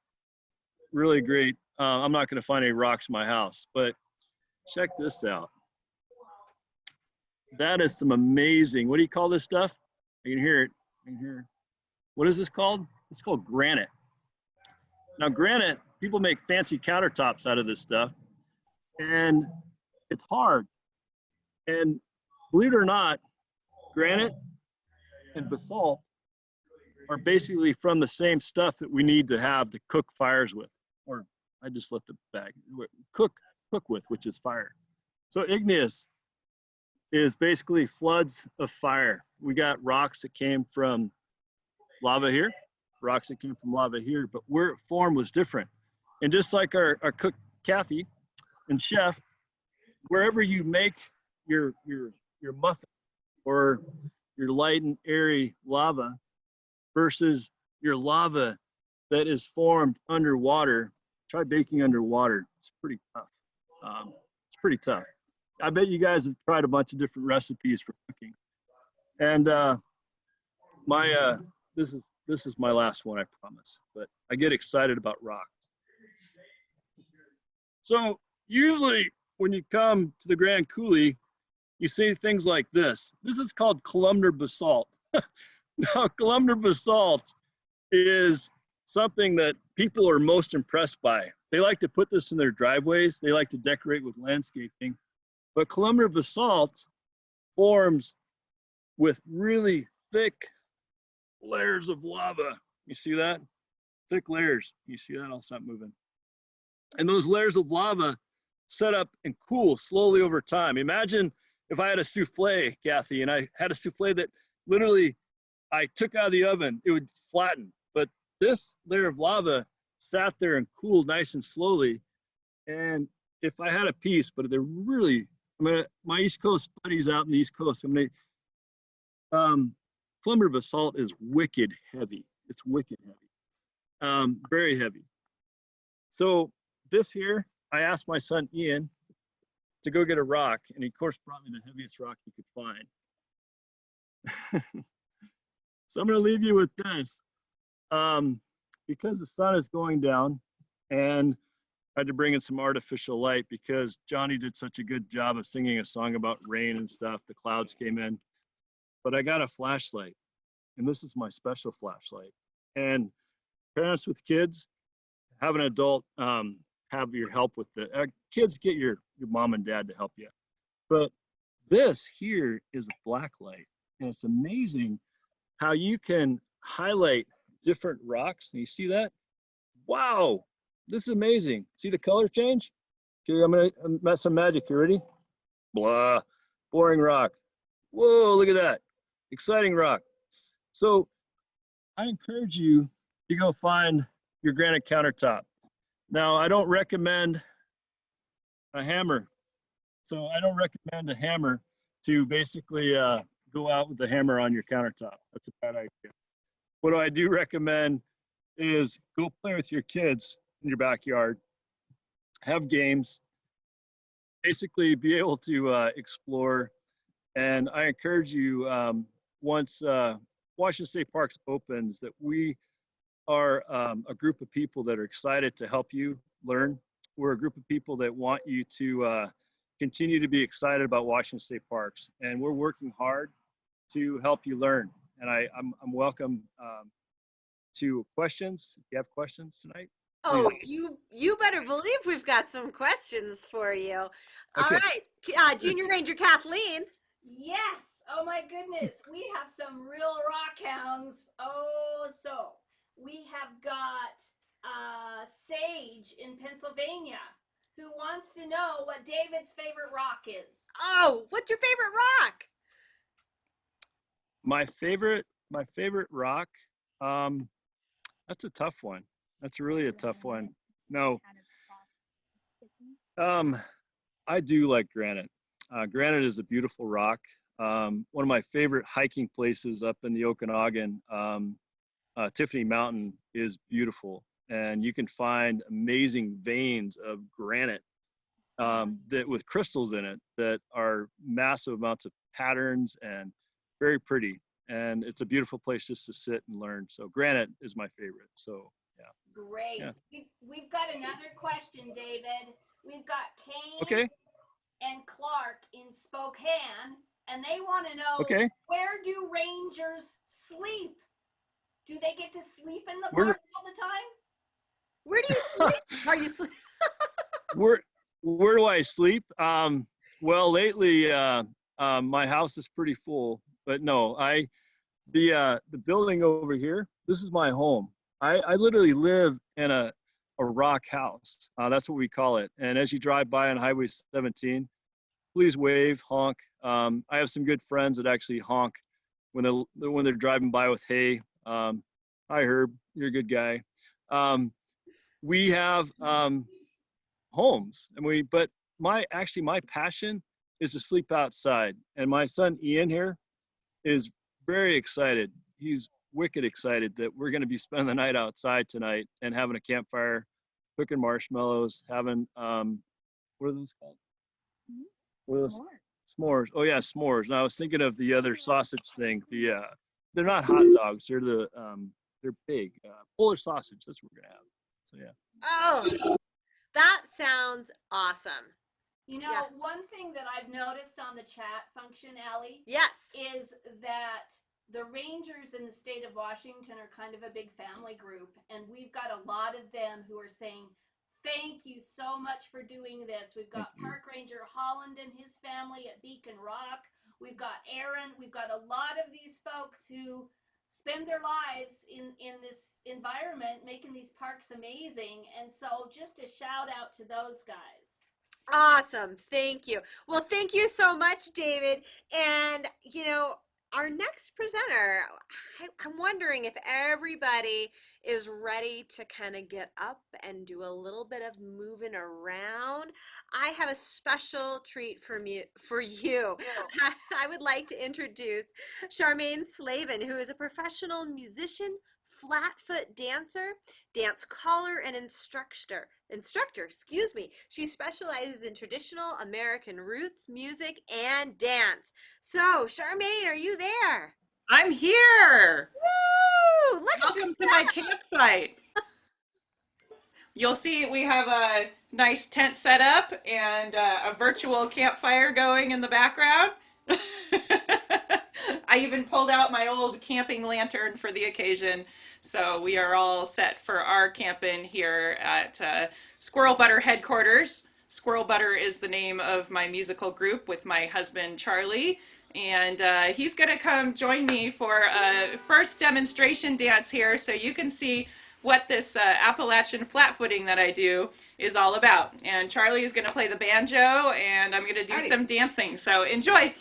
really great. I'm not going to find any rocks in my house, but check this out. That is some amazing, what do you call this stuff? You can hear it. You can hear it. What is this called? It's called granite. Now granite, people make fancy countertops out of this stuff and it's hard. And believe it or not, granite and basalt are basically from the same stuff that we need to have to cook fires with. Or I just let the bag cook with, which is fire. So igneous is basically floods of fire. We got rocks that came from lava here, rocks that came from lava here, but where it formed was different. And just like our cook Kathy and chef, wherever you make your muffin or your light and airy lava versus your lava that is formed underwater, try baking underwater. It's pretty tough. It's pretty tough. I bet you guys have tried a bunch of different recipes for cooking. And this is my last one, I promise. But I get excited about rocks. So usually when you come to the Grand Coulee, you see things like this. This is called columnar basalt. Now, columnar basalt is something that people are most impressed by. They like to put this in their driveways. They like to decorate with landscaping. But columnar basalt forms with really thick layers of lava. You see that? Thick layers. You see that? I'll stop moving. And those layers of lava set up and cool slowly over time. Imagine if I had a souffle, Kathy, and I had a souffle that literally I took out of the oven, it would flatten. But this layer of lava sat there and cooled nice and slowly. And if I had a piece, but they're really, my East Coast buddies out in the East Coast, plumber basalt is wicked heavy. It's wicked heavy, very heavy. So this here, I asked my son Ian to go get a rock, and he of course brought me the heaviest rock he could find. So I'm going to leave you with this. Because the sun is going down, and I had to bring in some artificial light because Johnny did such a good job of singing a song about rain and stuff. The clouds came in, but I got a flashlight, and this is my special flashlight. And parents with kids, have an adult have your help with the kids. Get your mom and dad to help you. But this here is a black light, and it's amazing how you can highlight different rocks. And you see that? Wow, this is amazing. See the color change? Okay, I'm gonna mess some magic. You ready? Blah, boring rock. Whoa, look at that. Exciting rock. So I encourage you to go find your granite countertop. Now, I don't recommend a hammer. So I don't recommend a hammer to basically go out with the hammer on your countertop. That's a bad idea. What I do recommend is go play with your kids in your backyard, have games, basically be able to explore. And I encourage you, once Washington State Parks opens, that we are a group of people that are excited to help you learn. We're a group of people that want you to continue to be excited about Washington State Parks. And we're working hard to help you learn. And I'm welcome to questions. If you have questions tonight. Oh, you better believe we've got some questions for you. Okay. All right, Junior Ranger Kathleen. Yes. Oh my goodness. We have some real rock hounds. Oh, so we have got Sage in Pennsylvania who wants to know what David's favorite rock is. Oh, what's your favorite rock? My favorite rock, that's a tough one. That's really a tough one. No, I do like granite. Granite is a beautiful rock. One of my favorite hiking places up in the Okanagan, Tiffany Mountain, is beautiful. And you can find amazing veins of granite that with crystals in it that are massive amounts of patterns and very pretty. And it's a beautiful place just to sit and learn. So granite is my favorite. So yeah. Great. Yeah. We've got another question, David. We've got Kane Okay. and Clark in Spokane, and they want to know, Okay. where do rangers sleep? Do they get to sleep in the Where- park all the time? Where do you sleep? Are you sleep? Where do I sleep? Well, lately my house is pretty full, but no, the building over here, this is my home. I literally live in a rock house. That's what we call it. And as you drive by on Highway 17, please wave, honk. I have some good friends that actually honk when they're driving by with hay. Hi Herb, you're a good guy. We have homes, and but my passion is to sleep outside. And my son Ian here is very excited. He's wicked excited that we're going to be spending the night outside tonight and having a campfire, cooking marshmallows, having what are those called? What are those? S'mores. Oh yeah, s'mores. And I was thinking of the other sausage thing. They're not hot dogs. They're big. Polish sausage. That's what we're gonna have. So yeah. Oh, that sounds awesome. You know, Yeah. one thing that I've noticed on the chat function, Allie, Yes. is that the rangers in the state of Washington are kind of a big family group, and we've got a lot of them who are saying, thank you so much for doing this. We've got Park Ranger Holland and his family at Beacon Rock. We've got Aaron. We've got a lot of these folks who spend their lives in this environment, making these parks amazing. And so just a shout out to those guys. Awesome. Thank you. Well, thank you so much, David. And, you know, our next presenter, I'm wondering if everybody is ready to kind of get up and do a little bit of moving around. I have a special treat for you. I would like to introduce Charmaine Slavin, who is a professional musician, flatfoot dancer, dance caller, and instructor. She specializes in traditional American roots, music, and dance. So, Charmaine, are you there? I'm here. Woo! Look at Welcome to my campsite. You'll see we have a nice tent set up and a virtual campfire going in the background. I even pulled out my old camping lantern for the occasion. So we are all set for our camping here at Squirrel Butter headquarters. Squirrel Butter is the name of my musical group with my husband, Charlie. And he's gonna come join me for a first demonstration dance here so you can see what this Appalachian flat-footing that I do is all about. And Charlie is gonna play the banjo and I'm gonna do some dancing. So enjoy.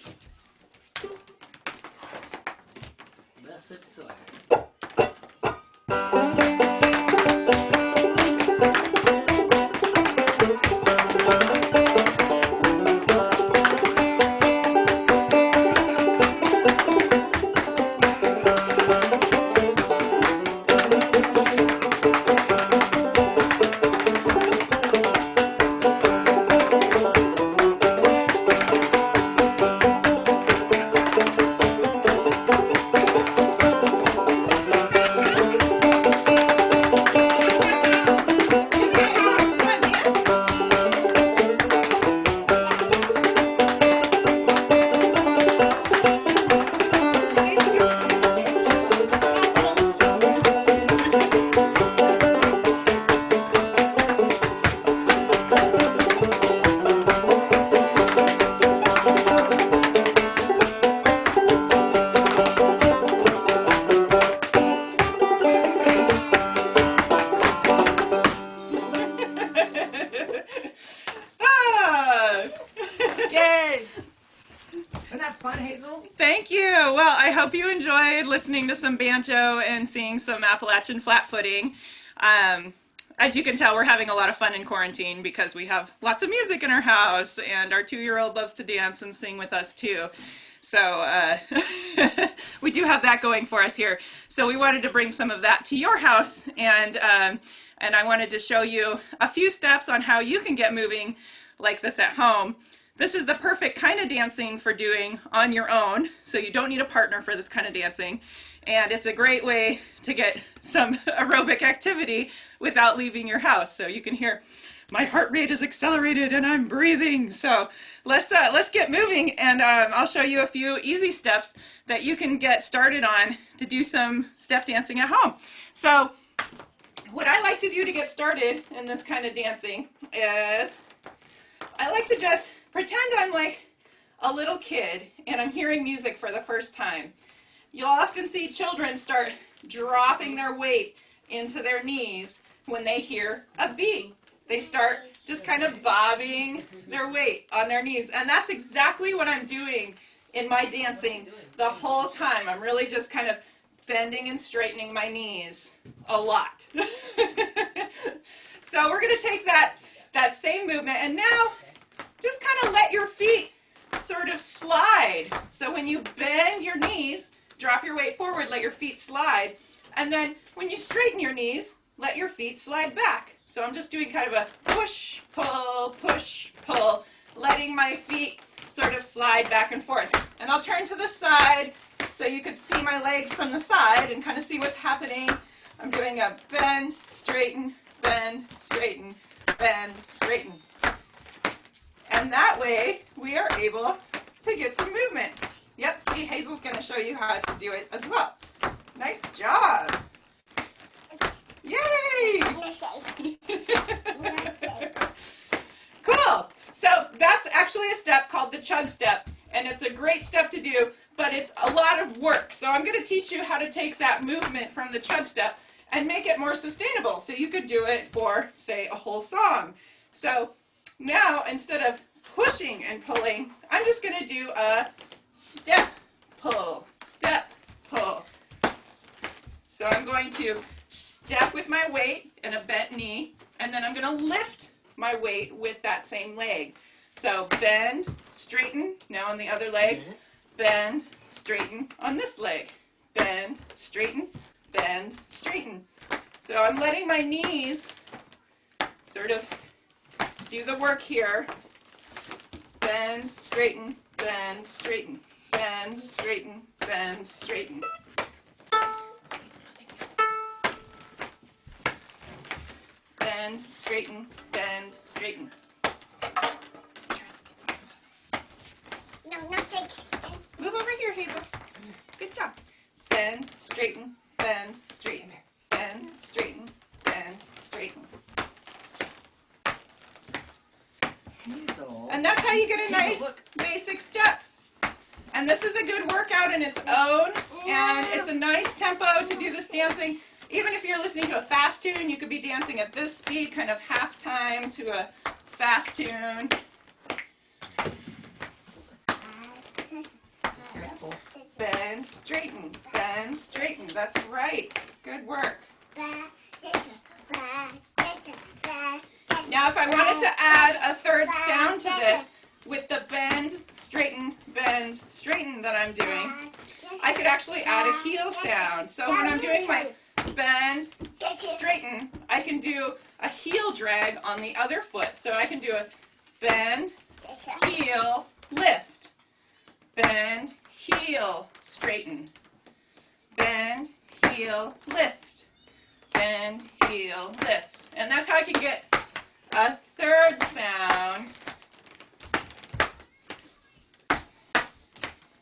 Listening to some banjo and seeing some Appalachian flat-footing. As you can tell, we're having a lot of fun in quarantine because we have lots of music in our house and our 2-year-old loves to dance and sing with us too. So we do have that going for us here. So we wanted to bring some of that to your house and I wanted to show you a few steps on how you can get moving like this at home. This is the perfect kind of dancing for doing on your own, so you don't need a partner for this kind of dancing. And it's a great way to get some aerobic activity without leaving your house. So you can hear my heart rate is accelerated and I'm breathing. So let's get moving and I'll show you a few easy steps that you can get started on to do some step dancing at home. So what I like to do to get started in this kind of dancing is I like to just pretend I'm like a little kid and I'm hearing music for the first time. You'll often see children start dropping their weight into their knees when they hear a beat. They start just kind of bobbing their weight on their knees. And that's exactly what I'm doing in my dancing the whole time. I'm really just kind of bending and straightening my knees a lot. So we're going to take that same movement and now just kind of let your feet sort of slide. So when you bend your knees, drop your weight forward, let your feet slide. And then when you straighten your knees, let your feet slide back. So I'm just doing kind of a push, pull, letting my feet sort of slide back and forth. And I'll turn to the side so you could see my legs from the side and kind of see what's happening. I'm doing a bend, straighten, bend, straighten, bend, straighten. And that way, we are able to get some movement. Yep, see, Hazel's going to show you how to do it as well. Nice job. Yay! Cool. So that's actually a step called the chug step. and it's a great step to do, but it's a lot of work. So I'm going to teach you how to take that movement from the chug step and make it more sustainable. So you could do it for, say, a whole song. So now, instead of pushing and pulling, I'm just going to do a step, pull, step, pull. So I'm going to step with my weight and a bent knee, and then I'm going to lift my weight with that same leg. So bend, straighten, now on the other leg, bend, straighten on this leg, bend, straighten, So I'm letting my knees sort of do the work here. Bend, straighten, bend, straighten, bend, straighten, bend, straighten. Bend, straighten, bend, straighten. No, not straight. Move over here, Hazel. Good job. Bend, straighten, bend, straighten, bend, straighten, bend, straighten. Hazel. And that's how you get a nice basic step. And this is a good workout in its own, and it's a nice tempo to do this dancing. Even if you're listening to a fast tune, you could be dancing at this speed, kind of half time to a fast tune. Bend, straighten, bend, straighten. That's right. Good work. Now, if I wanted to add a third sound to this, with the bend, straighten that I'm doing, I could actually add a heel sound. So when I'm doing my bend, straighten, I can do a heel drag on the other foot. So I can do a bend, heel, lift, bend, heel, straighten, bend, heel, lift, bend, heel, lift. And that's how I can get a third sound.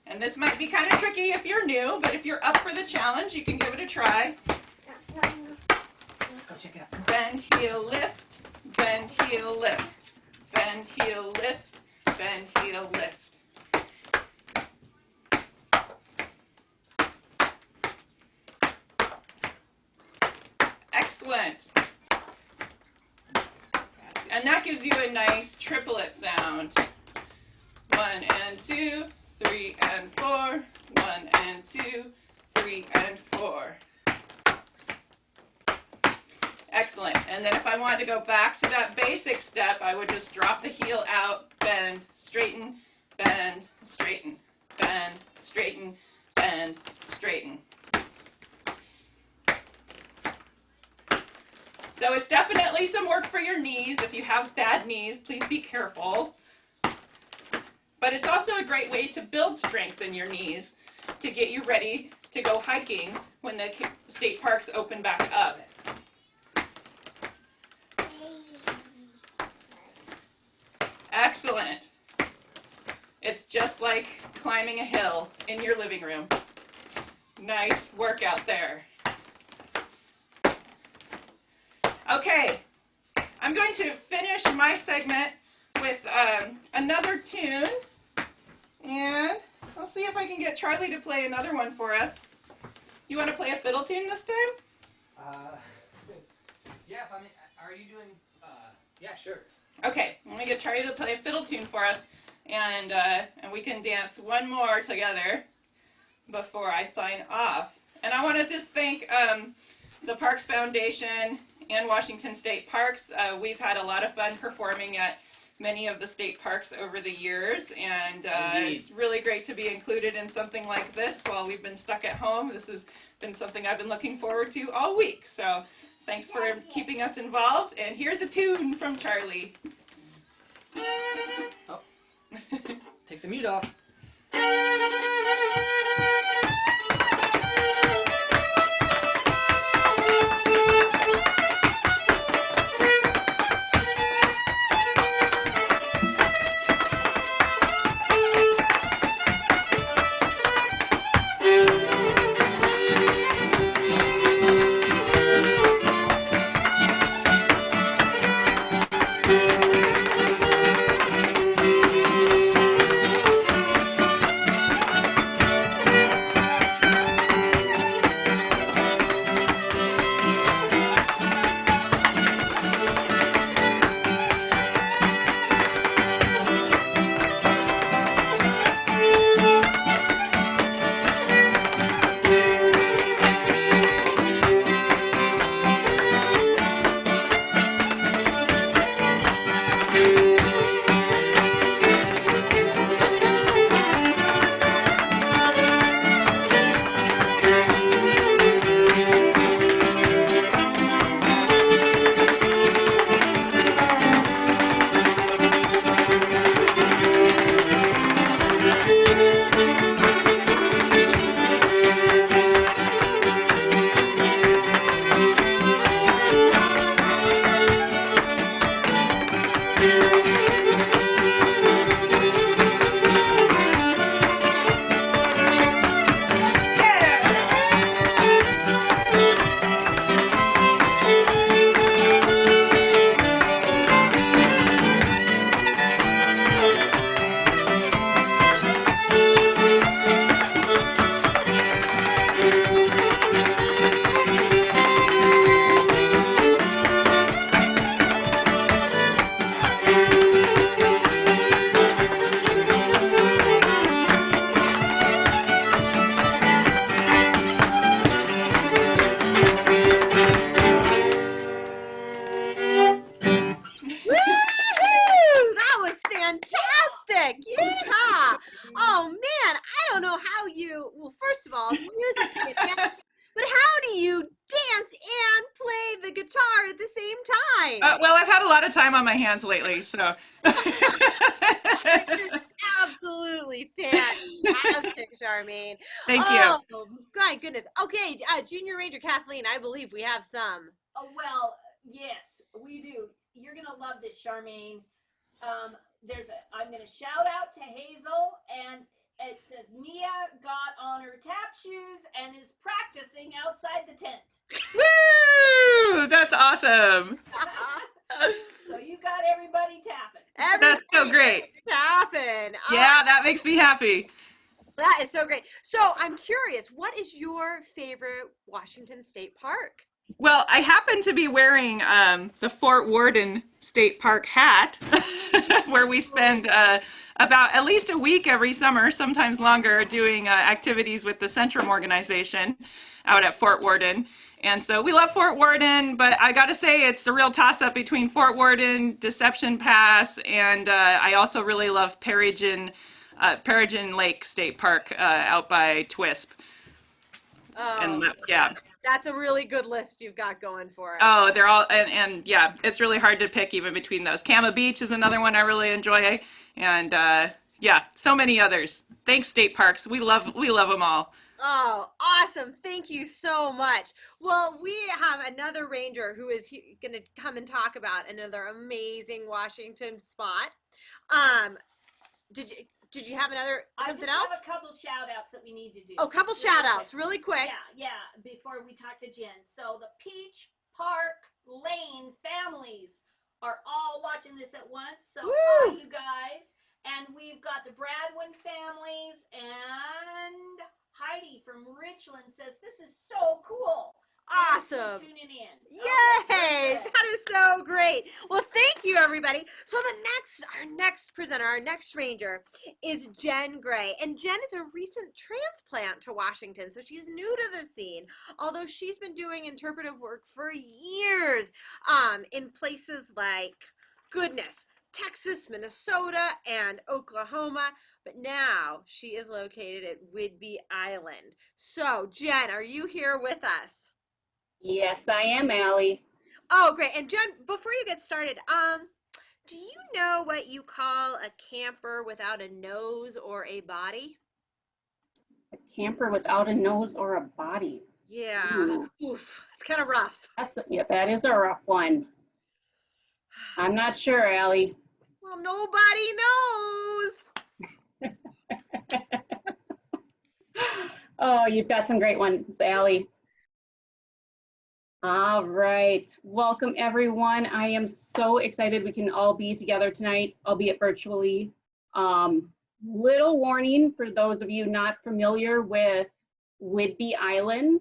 And this might be kind of tricky if you're new, but if you're up for the challenge, you can give it a try. Let's go check it out. Bend, heel, lift, bend, heel, lift, bend, heel, lift, bend, heel, lift. Excellent. And that gives you a nice triplet sound. 1 and 2, 3 and 4, 1 and 2, 3 and 4. Excellent. And then if I wanted to go back to that basic step, I would just drop the heel out, bend, straighten, bend, straighten, bend, straighten, bend, straighten. So it's definitely some work for your knees. If you have bad knees, please be careful. But it's also a great way to build strength in your knees to get you ready to go hiking when the state parks open back up. Excellent. It's just like climbing a hill in your living room. Nice workout there. Okay, I'm going to finish my segment with another tune, and I'll see if I can get Charlie to play another one for us. Do you want to play a fiddle tune this time? Yeah, I mean, are you doing, yeah, sure. Okay, let me get Charlie to play a fiddle tune for us, and we can dance one more together before I sign off. And I want to just thank the Parks Foundation and Washington State Parks. We've had a lot of fun performing at many of the state parks over the years, and it's really great to be included in something like this while we've been stuck at home. This has been something I've been looking forward to all week, so thanks for keeping us involved, and here's a tune from Charlie. Oh. Take the mute off. Fantastic. Yeah. Oh man, I don't know how you, well, first of all, the music's fantastic, but how do you dance and play the guitar at the same time? Well, I've had a lot of time on my hands lately, so. Absolutely fantastic, Charmaine. Thank you. Oh, my goodness. Okay, Junior Ranger Kathleen, I believe we have some. Oh, well, yes, we do. You're going to love this, Charmaine. I'm going to shout out to Hazel, and it says Mia got on her tap shoes and is practicing outside the tent. Woo! That's awesome. So you got everybody tapping. That's so great. Tapping. Yeah, that makes me happy. That is so great. So I'm curious, what is your favorite Washington State Park? Well, I happen to be wearing the Fort Worden State Park hat, where we spend about at least a week every summer, sometimes longer, doing activities with the Centrum organization out at Fort Worden. And so we love Fort Worden, but I got to say it's a real toss-up between Fort Worden, Deception Pass, and I also really love Perigin Lake State Park out by Twisp. Oh, And yeah. That's a really good list you've got going for it. Oh, they're all, and yeah, it's really hard to pick even between those. Kama Beach is another one I really enjoy, and yeah, so many others. Thanks, state parks. We love them all. Oh, awesome. Thank you so much. Well, we have another ranger who is going to come and talk about another amazing Washington spot. Did you have something else? I just have a couple shout outs that we need to do. Oh, couple shout outs, really quick. Yeah, before we talk to Jen. So the Peach Park Lane families are all watching this at once. So hi, you guys. And we've got the Bradwin families, and Heidi from Richland says, this is so cool. Awesome. Tuning in. Yay! That is so great. Well, thank you, everybody. So our next presenter, our next ranger is Jen Gray. And Jen is a recent transplant to Washington, so she's new to the scene, although she's been doing interpretive work for years in places like, goodness, Texas, Minnesota, and Oklahoma, but now she is located at Whidbey Island. So, Jen, are you here with us? Yes, I am, Allie. Oh, great. And Jen, before you get started, do you know what you call a camper without a nose or a body? A camper without a nose or a body. Yeah. Ooh. Oof. It's kind of rough. Yeah, that is a rough one. I'm not sure, Allie. Well, nobody knows. Oh, you've got some great ones, Allie. All right. Welcome, everyone. I am so excited we can all be together tonight, albeit virtually. Little warning for those of you not familiar with Whidbey Island.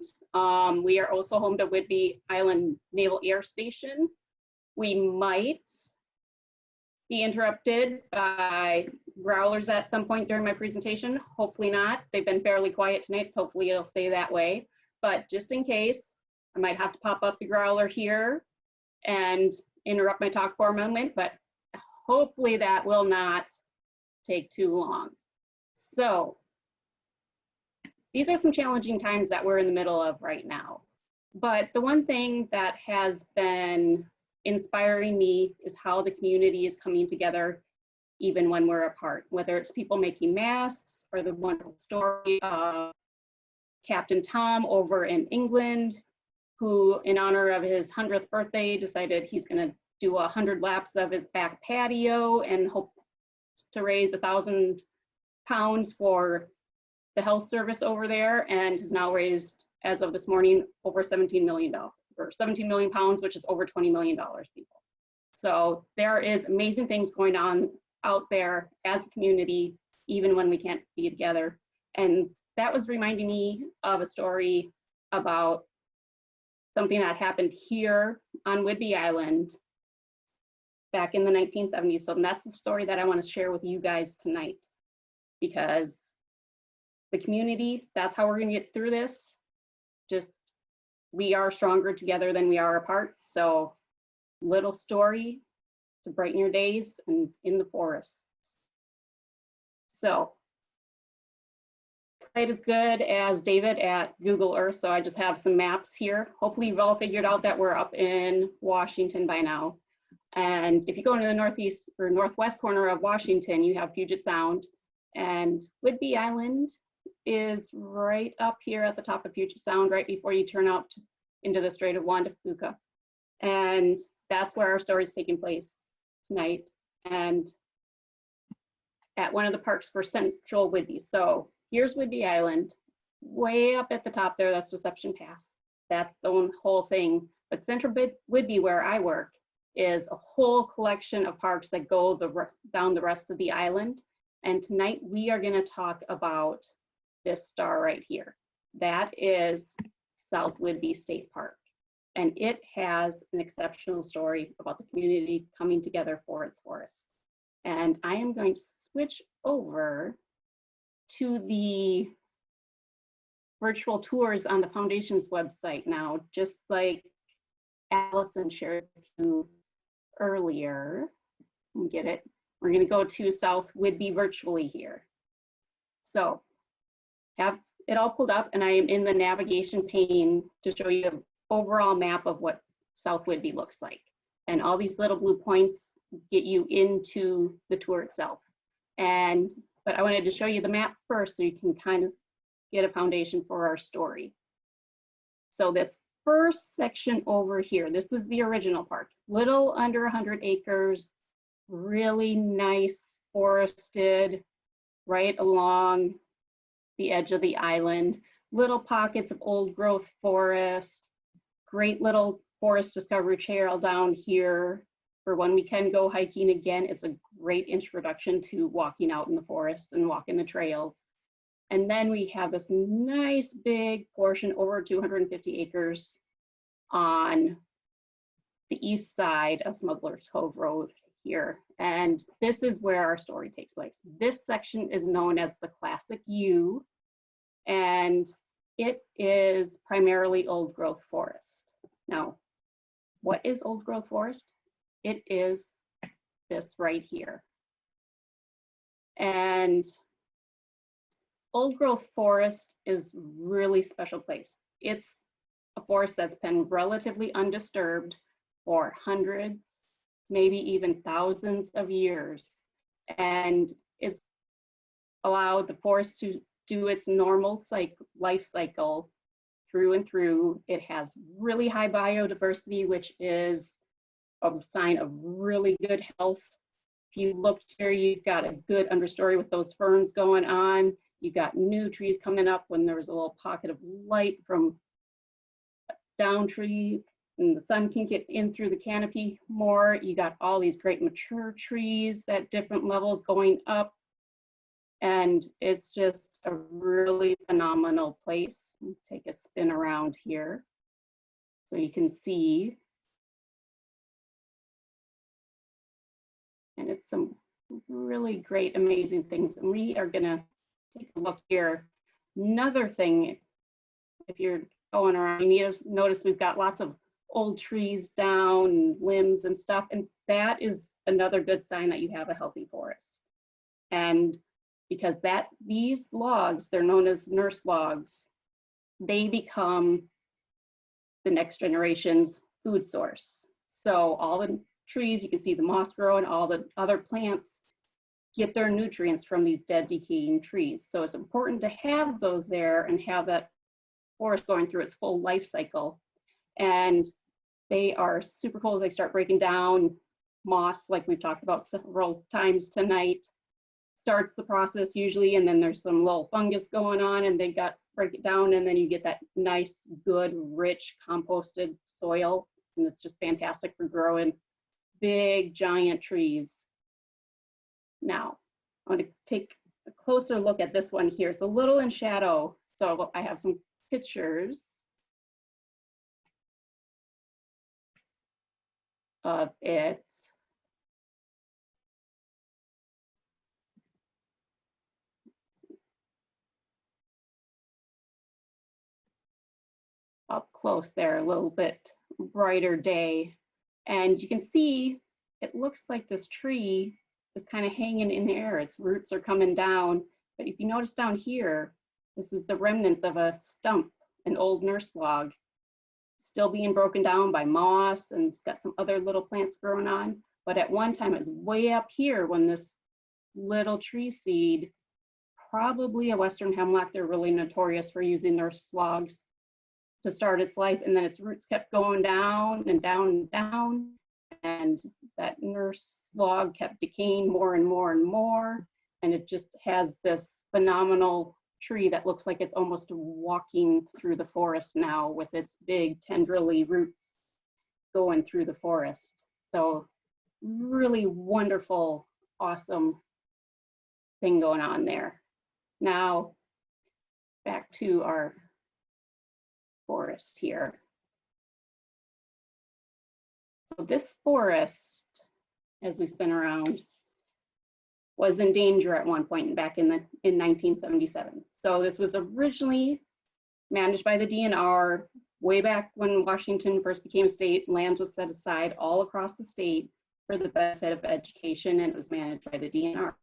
We are also home to Whidbey Island Naval Air Station. We might be interrupted by growlers at some point during my presentation. Hopefully not. They've been fairly quiet tonight, so hopefully it'll stay that way. But just in case, I might have to pop up the growler here and interrupt my talk for a moment, but hopefully that will not take too long. So these are some challenging times that we're in the middle of right now. But the one thing that has been inspiring me is how the community is coming together even when we're apart, whether it's people making masks or the wonderful story of Captain Tom over in England, who in honor of his 100th birthday decided he's going to do 100 laps of his back patio and hope to raise £1,000 for the health service over there, and has now raised, as of this morning, over $17 million, or 17 million pounds, which is over $20 million, people. So there is amazing things going on out there as a community, even when we can't be together. And that was reminding me of a story about something that happened here on Whidbey Island back in the 1970s. So that's the story that I want to share with you guys tonight, because the community, that's how we're going to get through this. Just, we are stronger together than we are apart. So little story to brighten your days and in the forest. So quite as good as David at Google Earth, so I just have some maps here. Hopefully you've all figured out that we're up in Washington by now. And if you go into the northeast or northwest corner of Washington, you have Puget Sound, and Whidbey Island is right up here at the top of Puget Sound, right before you turn out into the Strait of Juan de Fuca. And that's where our story is taking place tonight, and at one of the parks for Central Whidbey. So here's Whidbey Island, way up at the top there, that's Deception Pass. That's the own whole thing. But Central Whidbey, where I work, is a whole collection of parks that go down the rest of the island. And tonight we are going to talk about this star right here. That is South Whidbey State Park. And it has an exceptional story about the community coming together for its forest. And I am going to switch over to the virtual tours on the Foundation's website now, just like Allison shared with you earlier. Let me get it. We're going to go to South Whidbey virtually here. So have it all pulled up, and I am in the navigation pane to show you an overall map of what South Whidbey looks like. And all these little blue points get you into the tour itself. But I wanted to show you the map first so you can kind of get a foundation for our story. So this first section over here, this is the original park, little under 100 acres, really nice forested right along the edge of the island, little pockets of old growth forest, great little forest discovery trail down here for when we can go hiking again. It's a great introduction to walking out in the forest and walking the trails. And then we have this nice big portion over 250 acres on the east side of Smuggler's Cove Road here. And this is where our story takes place. This section is known as the Classic U, and it is primarily old growth forest. Now, what is old growth forest? It is this right here. And old growth forest is really special place. It's a forest that's been relatively undisturbed for hundreds, maybe even thousands of years. And it's allowed the forest to do its normal life cycle through and through. It has really high biodiversity, which is a sign of really good health. If you look here, you've got a good understory with those ferns going on. You got new trees coming up when there's a little pocket of light from a down tree and the sun can get in through the canopy more. You got all these great mature trees at different levels going up. And it's just a really phenomenal place. Let me take a spin around here so you can see. And it's some really great, amazing things. And we are gonna take a look here. Another thing, if you're going around, you need to notice we've got lots of old trees down and limbs and stuff. And that is another good sign that you have a healthy forest. And because these logs, they're known as nurse logs, they become the next generation's food source. So all the trees, you can see the moss growing, all the other plants get their nutrients from these dead, decaying trees. So it's important to have those there and have that forest going through its full life cycle. And they are super cool as they start breaking down. Moss, like we've talked about several times tonight, starts the process usually, and then there's some little fungus going on and they break it down, and then you get that nice, good, rich, composted soil. And it's just fantastic for growing big, giant trees. Now, I want to take a closer look at this one here. It's a little in shadow, so I have some pictures of it. Up close there, a little bit brighter day. And you can see it looks like this tree is kind of hanging in the air. Its roots are coming down. But if you notice down here, this is the remnants of a stump, an old nurse log, still being broken down by moss, and it's got some other little plants growing on. But at one time it was way up here when this little tree seed, probably a Western hemlock, they're really notorious for using nurse logs to start its life, and then its roots kept going down and down and down, and that nurse log kept decaying more and more and more, and it just has this phenomenal tree that looks like it's almost walking through the forest now with its big tendrily roots going through the forest. So really wonderful, awesome thing going on there. Now back to our forest here. So this forest, as we spin around, was in danger at one point back in 1977. So this was originally managed by the DNR way back when Washington first became a state. Land was set aside all across the state for the benefit of education, and it was managed by the DNR.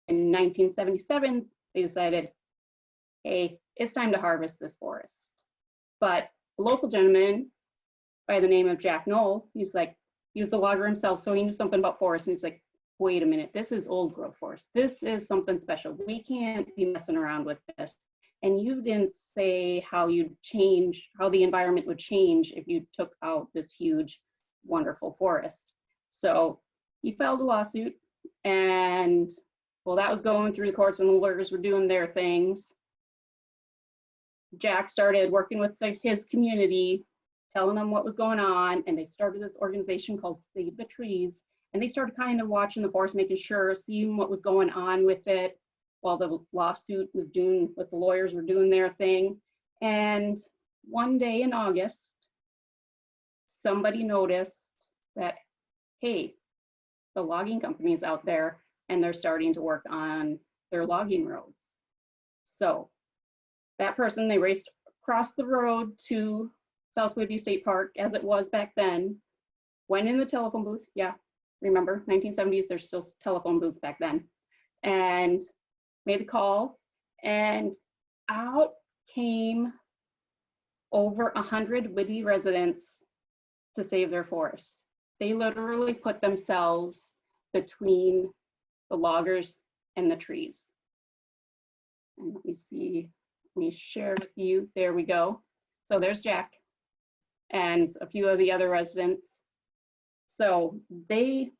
In 1977, they decided, hey, it's time to harvest this forest. But a local gentleman by the name of Jack Knoll, he's like, he was a logger himself, so he knew something about forests, and he's like, wait a minute, this is old growth forest. This is something special. We can't be messing around with this. And you didn't say how you'd change, how the environment would change if you took out this huge, wonderful forest. So he filed a lawsuit, and well, that was going through the courts and the lawyers were doing their things. Jack started working with his community, telling them what was going on, and they started this organization called Save the Trees. And they started kind of watching the forest, making sure, seeing what was going on with it while the lawsuit was doing, what the lawyers were doing their thing. And one day in August, somebody noticed that, hey, the logging company's out there and they're starting to work on their logging roads. So that person, they raced across the road to South Whidbey State Park as it was back then, went in the telephone booth, yeah, remember 1970s, there's still telephone booths back then, and made the call, and out came over 100 Whidbey residents to save their forest. They literally put themselves between the loggers and the trees. And let me see, let me share with you, there we go. So there's Jack and a few of the other residents. So they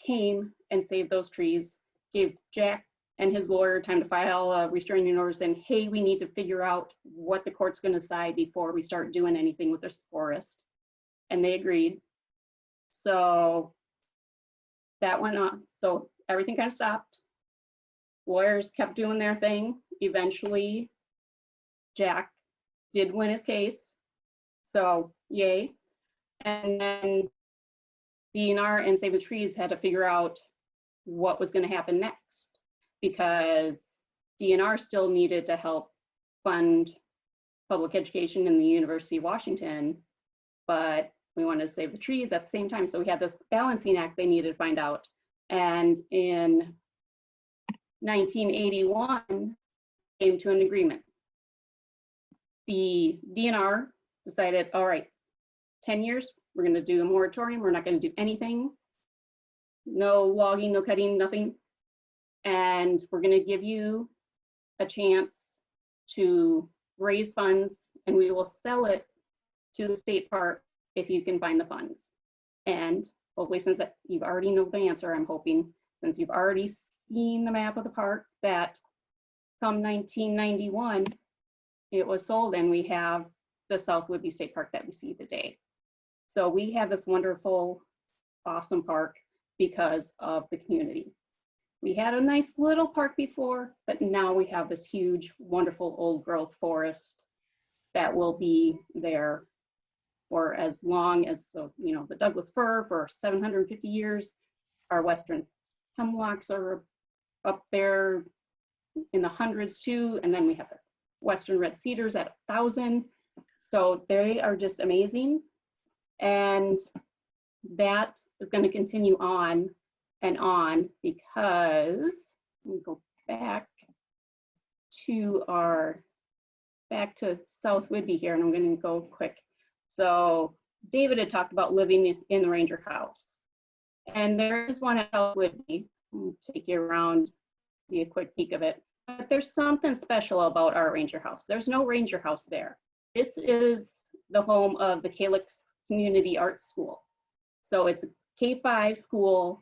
came and saved those trees, gave Jack and his lawyer time to file a restraining order saying, hey, we need to figure out what the court's going to decide before we start doing anything with this forest. And they agreed. So that went on. So everything kind of stopped. Lawyers kept doing their thing. Eventually, Jack did win his case. So yay. And then DNR and Save the Trees had to figure out what was going to happen next, because DNR still needed to help fund public education in the University of Washington, but we wanted to save the trees at the same time. So we had this balancing act they needed to find out. And in 1981, came to an agreement. The DNR decided, all right, 10 years, we're going to do a moratorium. We're not going to do anything. No logging, no cutting, nothing. And we're going to give you a chance to raise funds, and we will sell it to the state park if you can find the funds. And hopefully, since you've already know the answer, I'm hoping, since you've already seen the map of the park, that come 1991, it was sold, and we have the South Whidbey State Park that we see today. So we have this wonderful, awesome park because of the community. We had a nice little park before, but now we have this huge, wonderful old growth forest that will be there for as long as, so, you know, the Douglas fir for 750 years. Our Western hemlocks are up there in the hundreds too. And then we have the Western red cedars at 1,000. So they are just amazing. And that is going to continue on and on, because let me go back to South Whidbey here, and I'm going to go quick. So David had talked about living in the Ranger House, and there is one at South Whidbey. I'll take you around, see a quick peek of it. But there's something special about our Ranger House. There's no Ranger House there. This is the home of the Calyx Community Arts School. So it's a K-5 school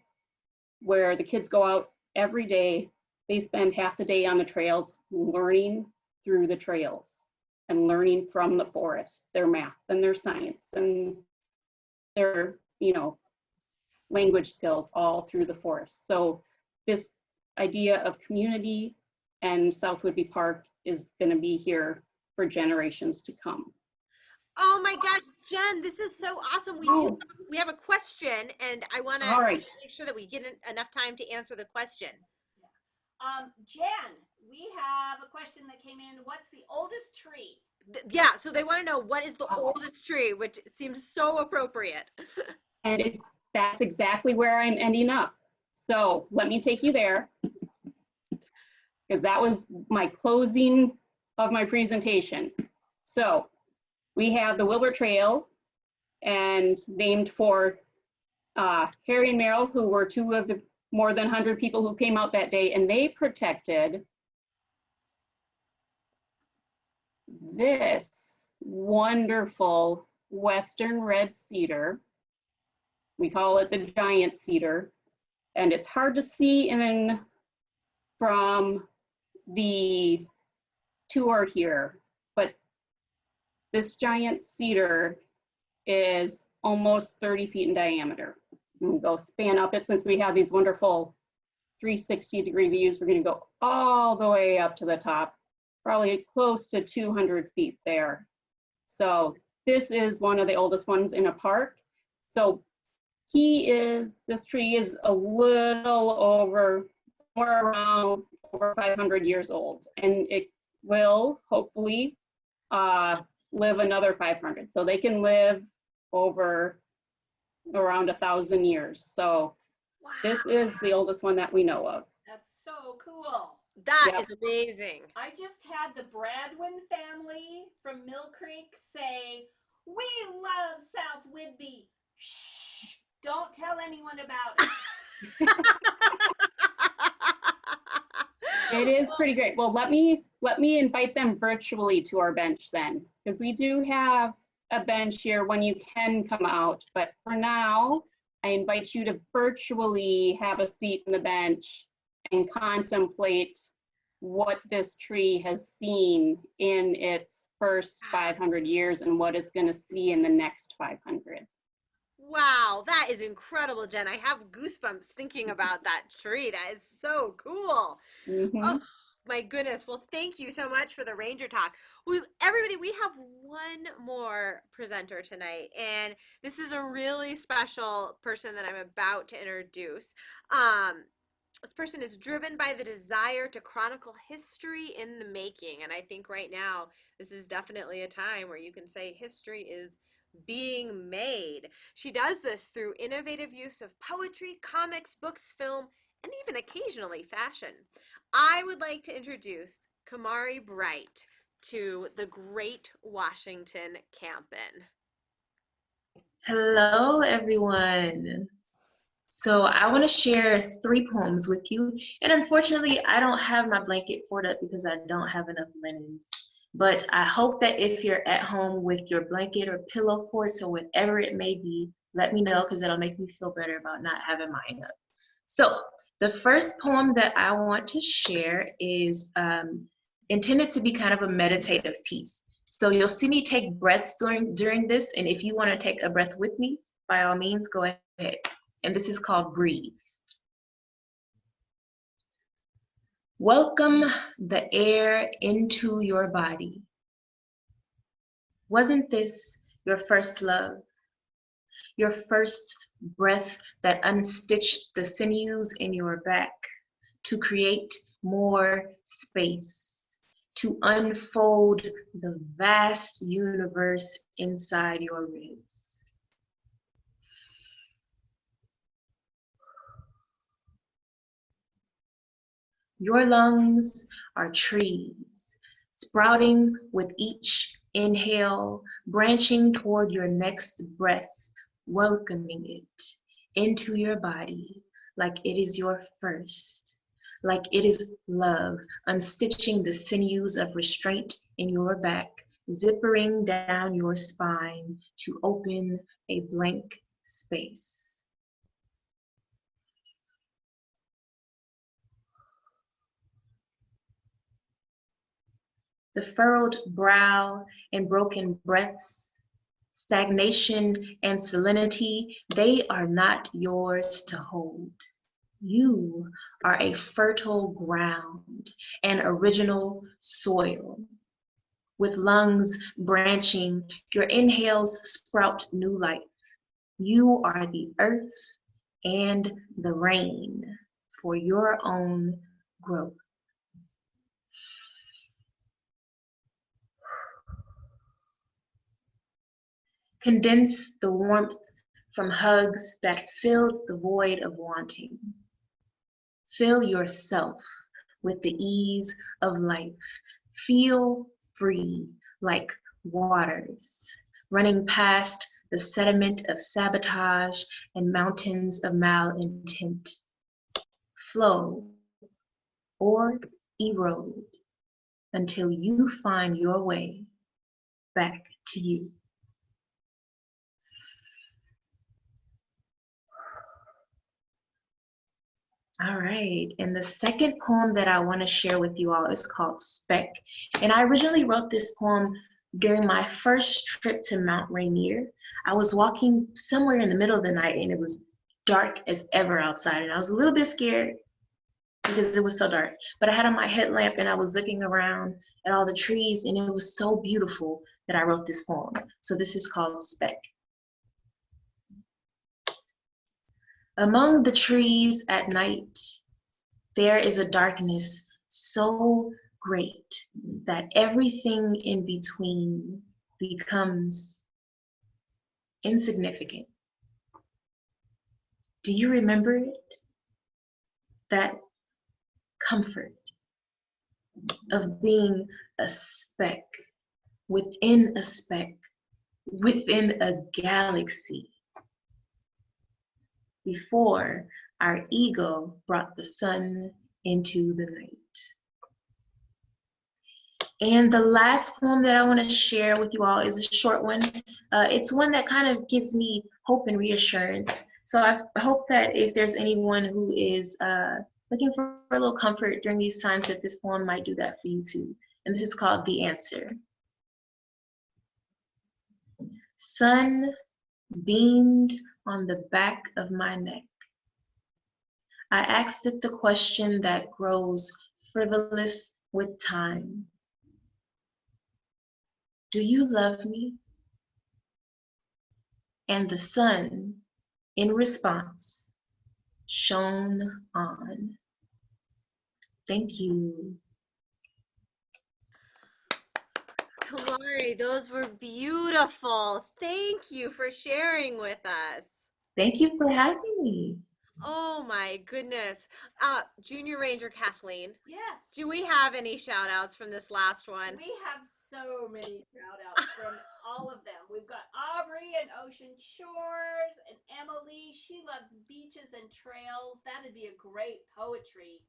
where the kids go out every day. They spend half the day on the trails learning through the trails and learning from the forest, their math and their science and their, language skills all through the forest. So this idea of community and South Whidbey Park is going to be here for generations to come. Oh my gosh, Jen, this is so awesome. We have a question, and I want to make sure that we get enough time to answer the question. Jen, we have a question that came in. What's the oldest tree? Yeah, so they want to know what is the oldest tree, which seems so appropriate. And that's exactly where I'm ending up. So let me take you there, because that was my closing of my presentation. So we have the Wilbur Trail, and named for Harry and Merrill, who were two of the more than 100 people who came out that day, and they protected this wonderful Western red cedar. We call it the giant cedar, and it's hard to see from the tour here, but this giant cedar is almost 30 feet in diameter. We'll go span up it. Since we have these wonderful 360-degree views, we're going to go all the way up to the top, probably close to 200 feet there. So this is one of the oldest ones in a park. So this tree is a little over, somewhere around over 500 years old, and it will hopefully live another 500. So they can live over around 1,000 years. So this is the oldest one that we know of. That's so cool. That is amazing. I just had the Bradwin family from Mill Creek say, "We love South Whidbey. Shh, don't tell anyone about it." It is pretty great. Well, let me invite them virtually to our bench then, because we do have a bench here when you can come out. But for now, I invite you to virtually have a seat in the bench and contemplate what this tree has seen in its first 500 years and what it's going to see in the next 500. Wow, that is incredible, Jen. I have goosebumps thinking about that tree. That is so cool. Oh my goodness. Well, thank you so much for the Ranger Talk. Everybody, we have one more presenter tonight, and this is a really special person that I'm about to introduce. This person is driven by the desire to chronicle history in the making, and I think right now this is definitely a time where you can say history is being made. She does this through innovative use of poetry, comics, books, film, and even occasionally fashion. I would like to introduce Kamari Bright to the Great Washington Campin'. Hello, everyone. So I want to share 3 poems with you. And unfortunately, I don't have my blanket fort up because I don't have enough linens. But I hope that if you're at home with your blanket or pillow forts or whatever it may be, let me know, because that'll make me feel better about not having mine up. So the first poem that I want to share is intended to be kind of a meditative piece. So you'll see me take breaths during this, and if you want to take a breath with me, by all means, go ahead. And this is called Breathe. Welcome the air into your body. Wasn't this your first love? Your first breath that unstitched the sinews in your back to create more space, to unfold the vast universe inside your ribs. Your lungs are trees, sprouting with each inhale, branching toward your next breath, welcoming it into your body like it is your first, like it is love, unstitching the sinews of restraint in your back, zippering down your spine to open a blank space. The furrowed brow and broken breaths, stagnation and salinity, they are not yours to hold. You are a fertile ground, an original soil. With lungs branching, your inhales sprout new life. You are the earth and the rain for your own growth. Condense the warmth from hugs that filled the void of wanting. Fill yourself with the ease of life. Feel free like waters, running past the sediment of sabotage and mountains of malintent. Flow or erode until you find your way back to you. All right, and the second poem that I want to share with you all is called Speck. And I originally wrote this poem during my first trip to Mount Rainier. I was walking somewhere in the middle of the night and it was dark as ever outside, and I was a little bit scared because it was so dark. But I had on my headlamp and I was looking around at all the trees, and it was so beautiful that I wrote this poem. So this is called Speck. Among the trees at night, there is a darkness so great that everything in between becomes insignificant. Do you remember it? That comfort of being a speck within a speck, within a galaxy, before our ego brought the sun into the night. And the last poem that I want to share with you all is a short one. It's one that kind of gives me hope and reassurance. So I hope that if there's anyone who is looking for a little comfort during these times, that this poem might do that for you too. And this is called The Answer. Sun beamed on the back of my neck. I asked it the question that grows frivolous with time. Do you love me? And the sun, in response, shone on. Thank you. Kamari, those were beautiful. Thank you for sharing with us. Thank you for having me. Oh my goodness. Junior Ranger Kathleen, Yes. do we have any shout outs from this last one? We have so many shout outs from all of them. We've got Aubrey and Ocean Shores, and Emily. She loves beaches and trails. That'd be a great poetry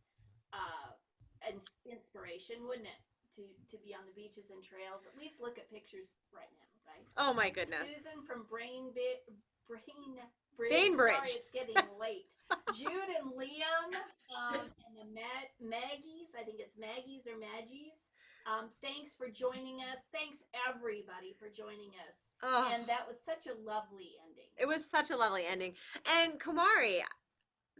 and inspiration, wouldn't it? To be on the beaches and trails. At least look at pictures right now, right? Oh my goodness. Susan from Bainbridge. Bainbridge. Sorry, it's getting late. Jude and Liam and the Maggies. I think it's Maggies or Maggies. Thanks for joining us. Thanks everybody for joining us. Oh. And that was such a lovely ending. It was such a lovely ending. And Kamari,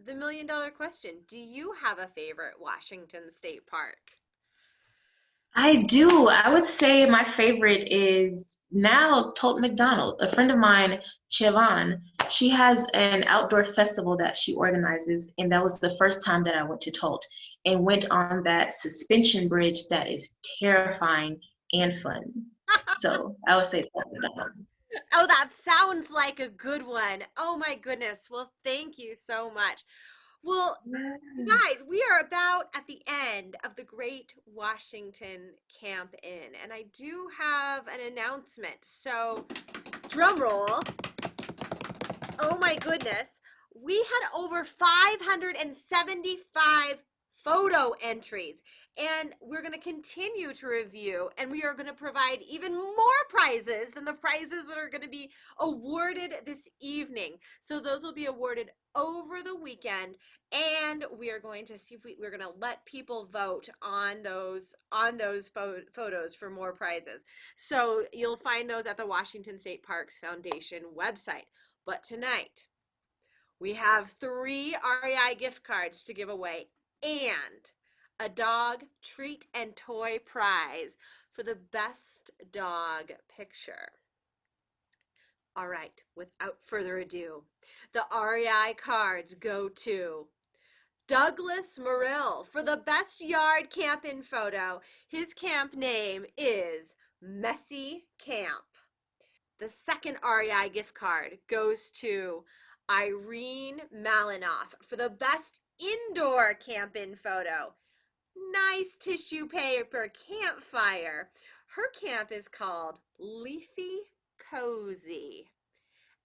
the $1 million question, do you have a favorite Washington State Park? I do. I would say my favorite is now Tolt McDonald. A friend of mine, Siobhan, she has an outdoor festival that she organizes, and that was the first time that I went to Tolt and went on that suspension bridge that is terrifying and fun. So I would say Tolt McDonald. Oh, that sounds like a good one. Oh my goodness. Well, thank you so much. Well, guys, we are about at the end of the Great Washington Camp Inn, and I do have an announcement. So, drum roll. Oh my goodness. We had over 575 photo entries, and we're going to continue to review, and we are going to provide even more prizes than the prizes that are going to be awarded this evening. So those will be awarded over the weekend, and we are going to see if we're going to let people vote on those photos for more prizes. So you'll find those at the Washington State Parks Foundation website. But tonight we have 3 REI gift cards to give away and a dog treat and toy prize for the best dog picture. All right, without further ado, the REI cards go to Douglas Morill for the best yard camp-in photo. His camp name is Messy Camp. The second REI gift card goes to Irene Malinoff for the best indoor camp-in photo. Nice tissue paper campfire. Her camp is called Leafy Cozy.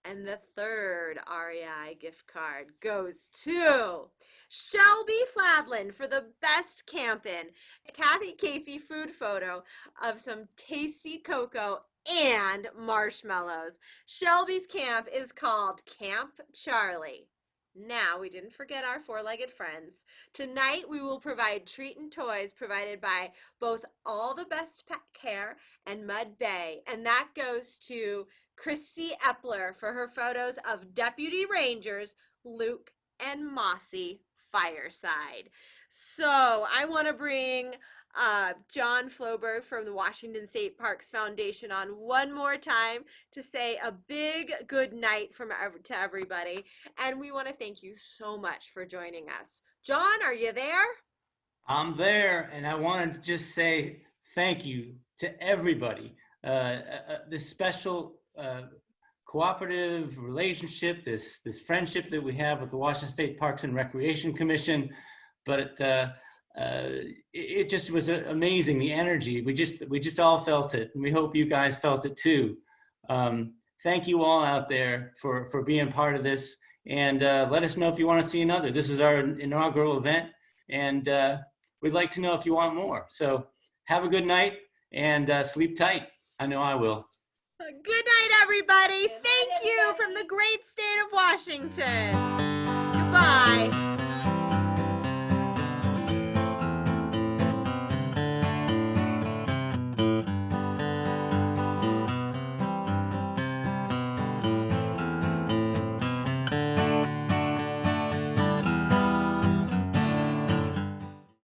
And the third REI gift card goes to Shelby Fladlin for the best camp-in. Kathy Casey food photo of some tasty cocoa and marshmallows. Shelby's camp is called Camp Charlie. Now, we didn't forget our 4-legged friends. Tonight, we will provide treat and toys provided by both All the Best Pet Care and Mud Bay. And that goes to Christy Epler for her photos of Deputy Rangers Luke and Mossy Fireside. So I want to bring John Floberg from the Washington State Parks Foundation on one more time to say a big good night to everybody. And we want to thank you so much for joining us. John, are you there? I'm there, and I wanted to just say thank you to everybody. This special cooperative relationship, this friendship that we have with the Washington State Parks and Recreation Commission, but it just was amazing, the energy. We just all felt it, and we hope you guys felt it too. Thank you all out there for being part of this, and let us know if you want to see another. This is our inaugural event, and we'd like to know if you want more. So have a good night and sleep tight. I know I will. Good night, everybody. Thank you from the great state of Washington.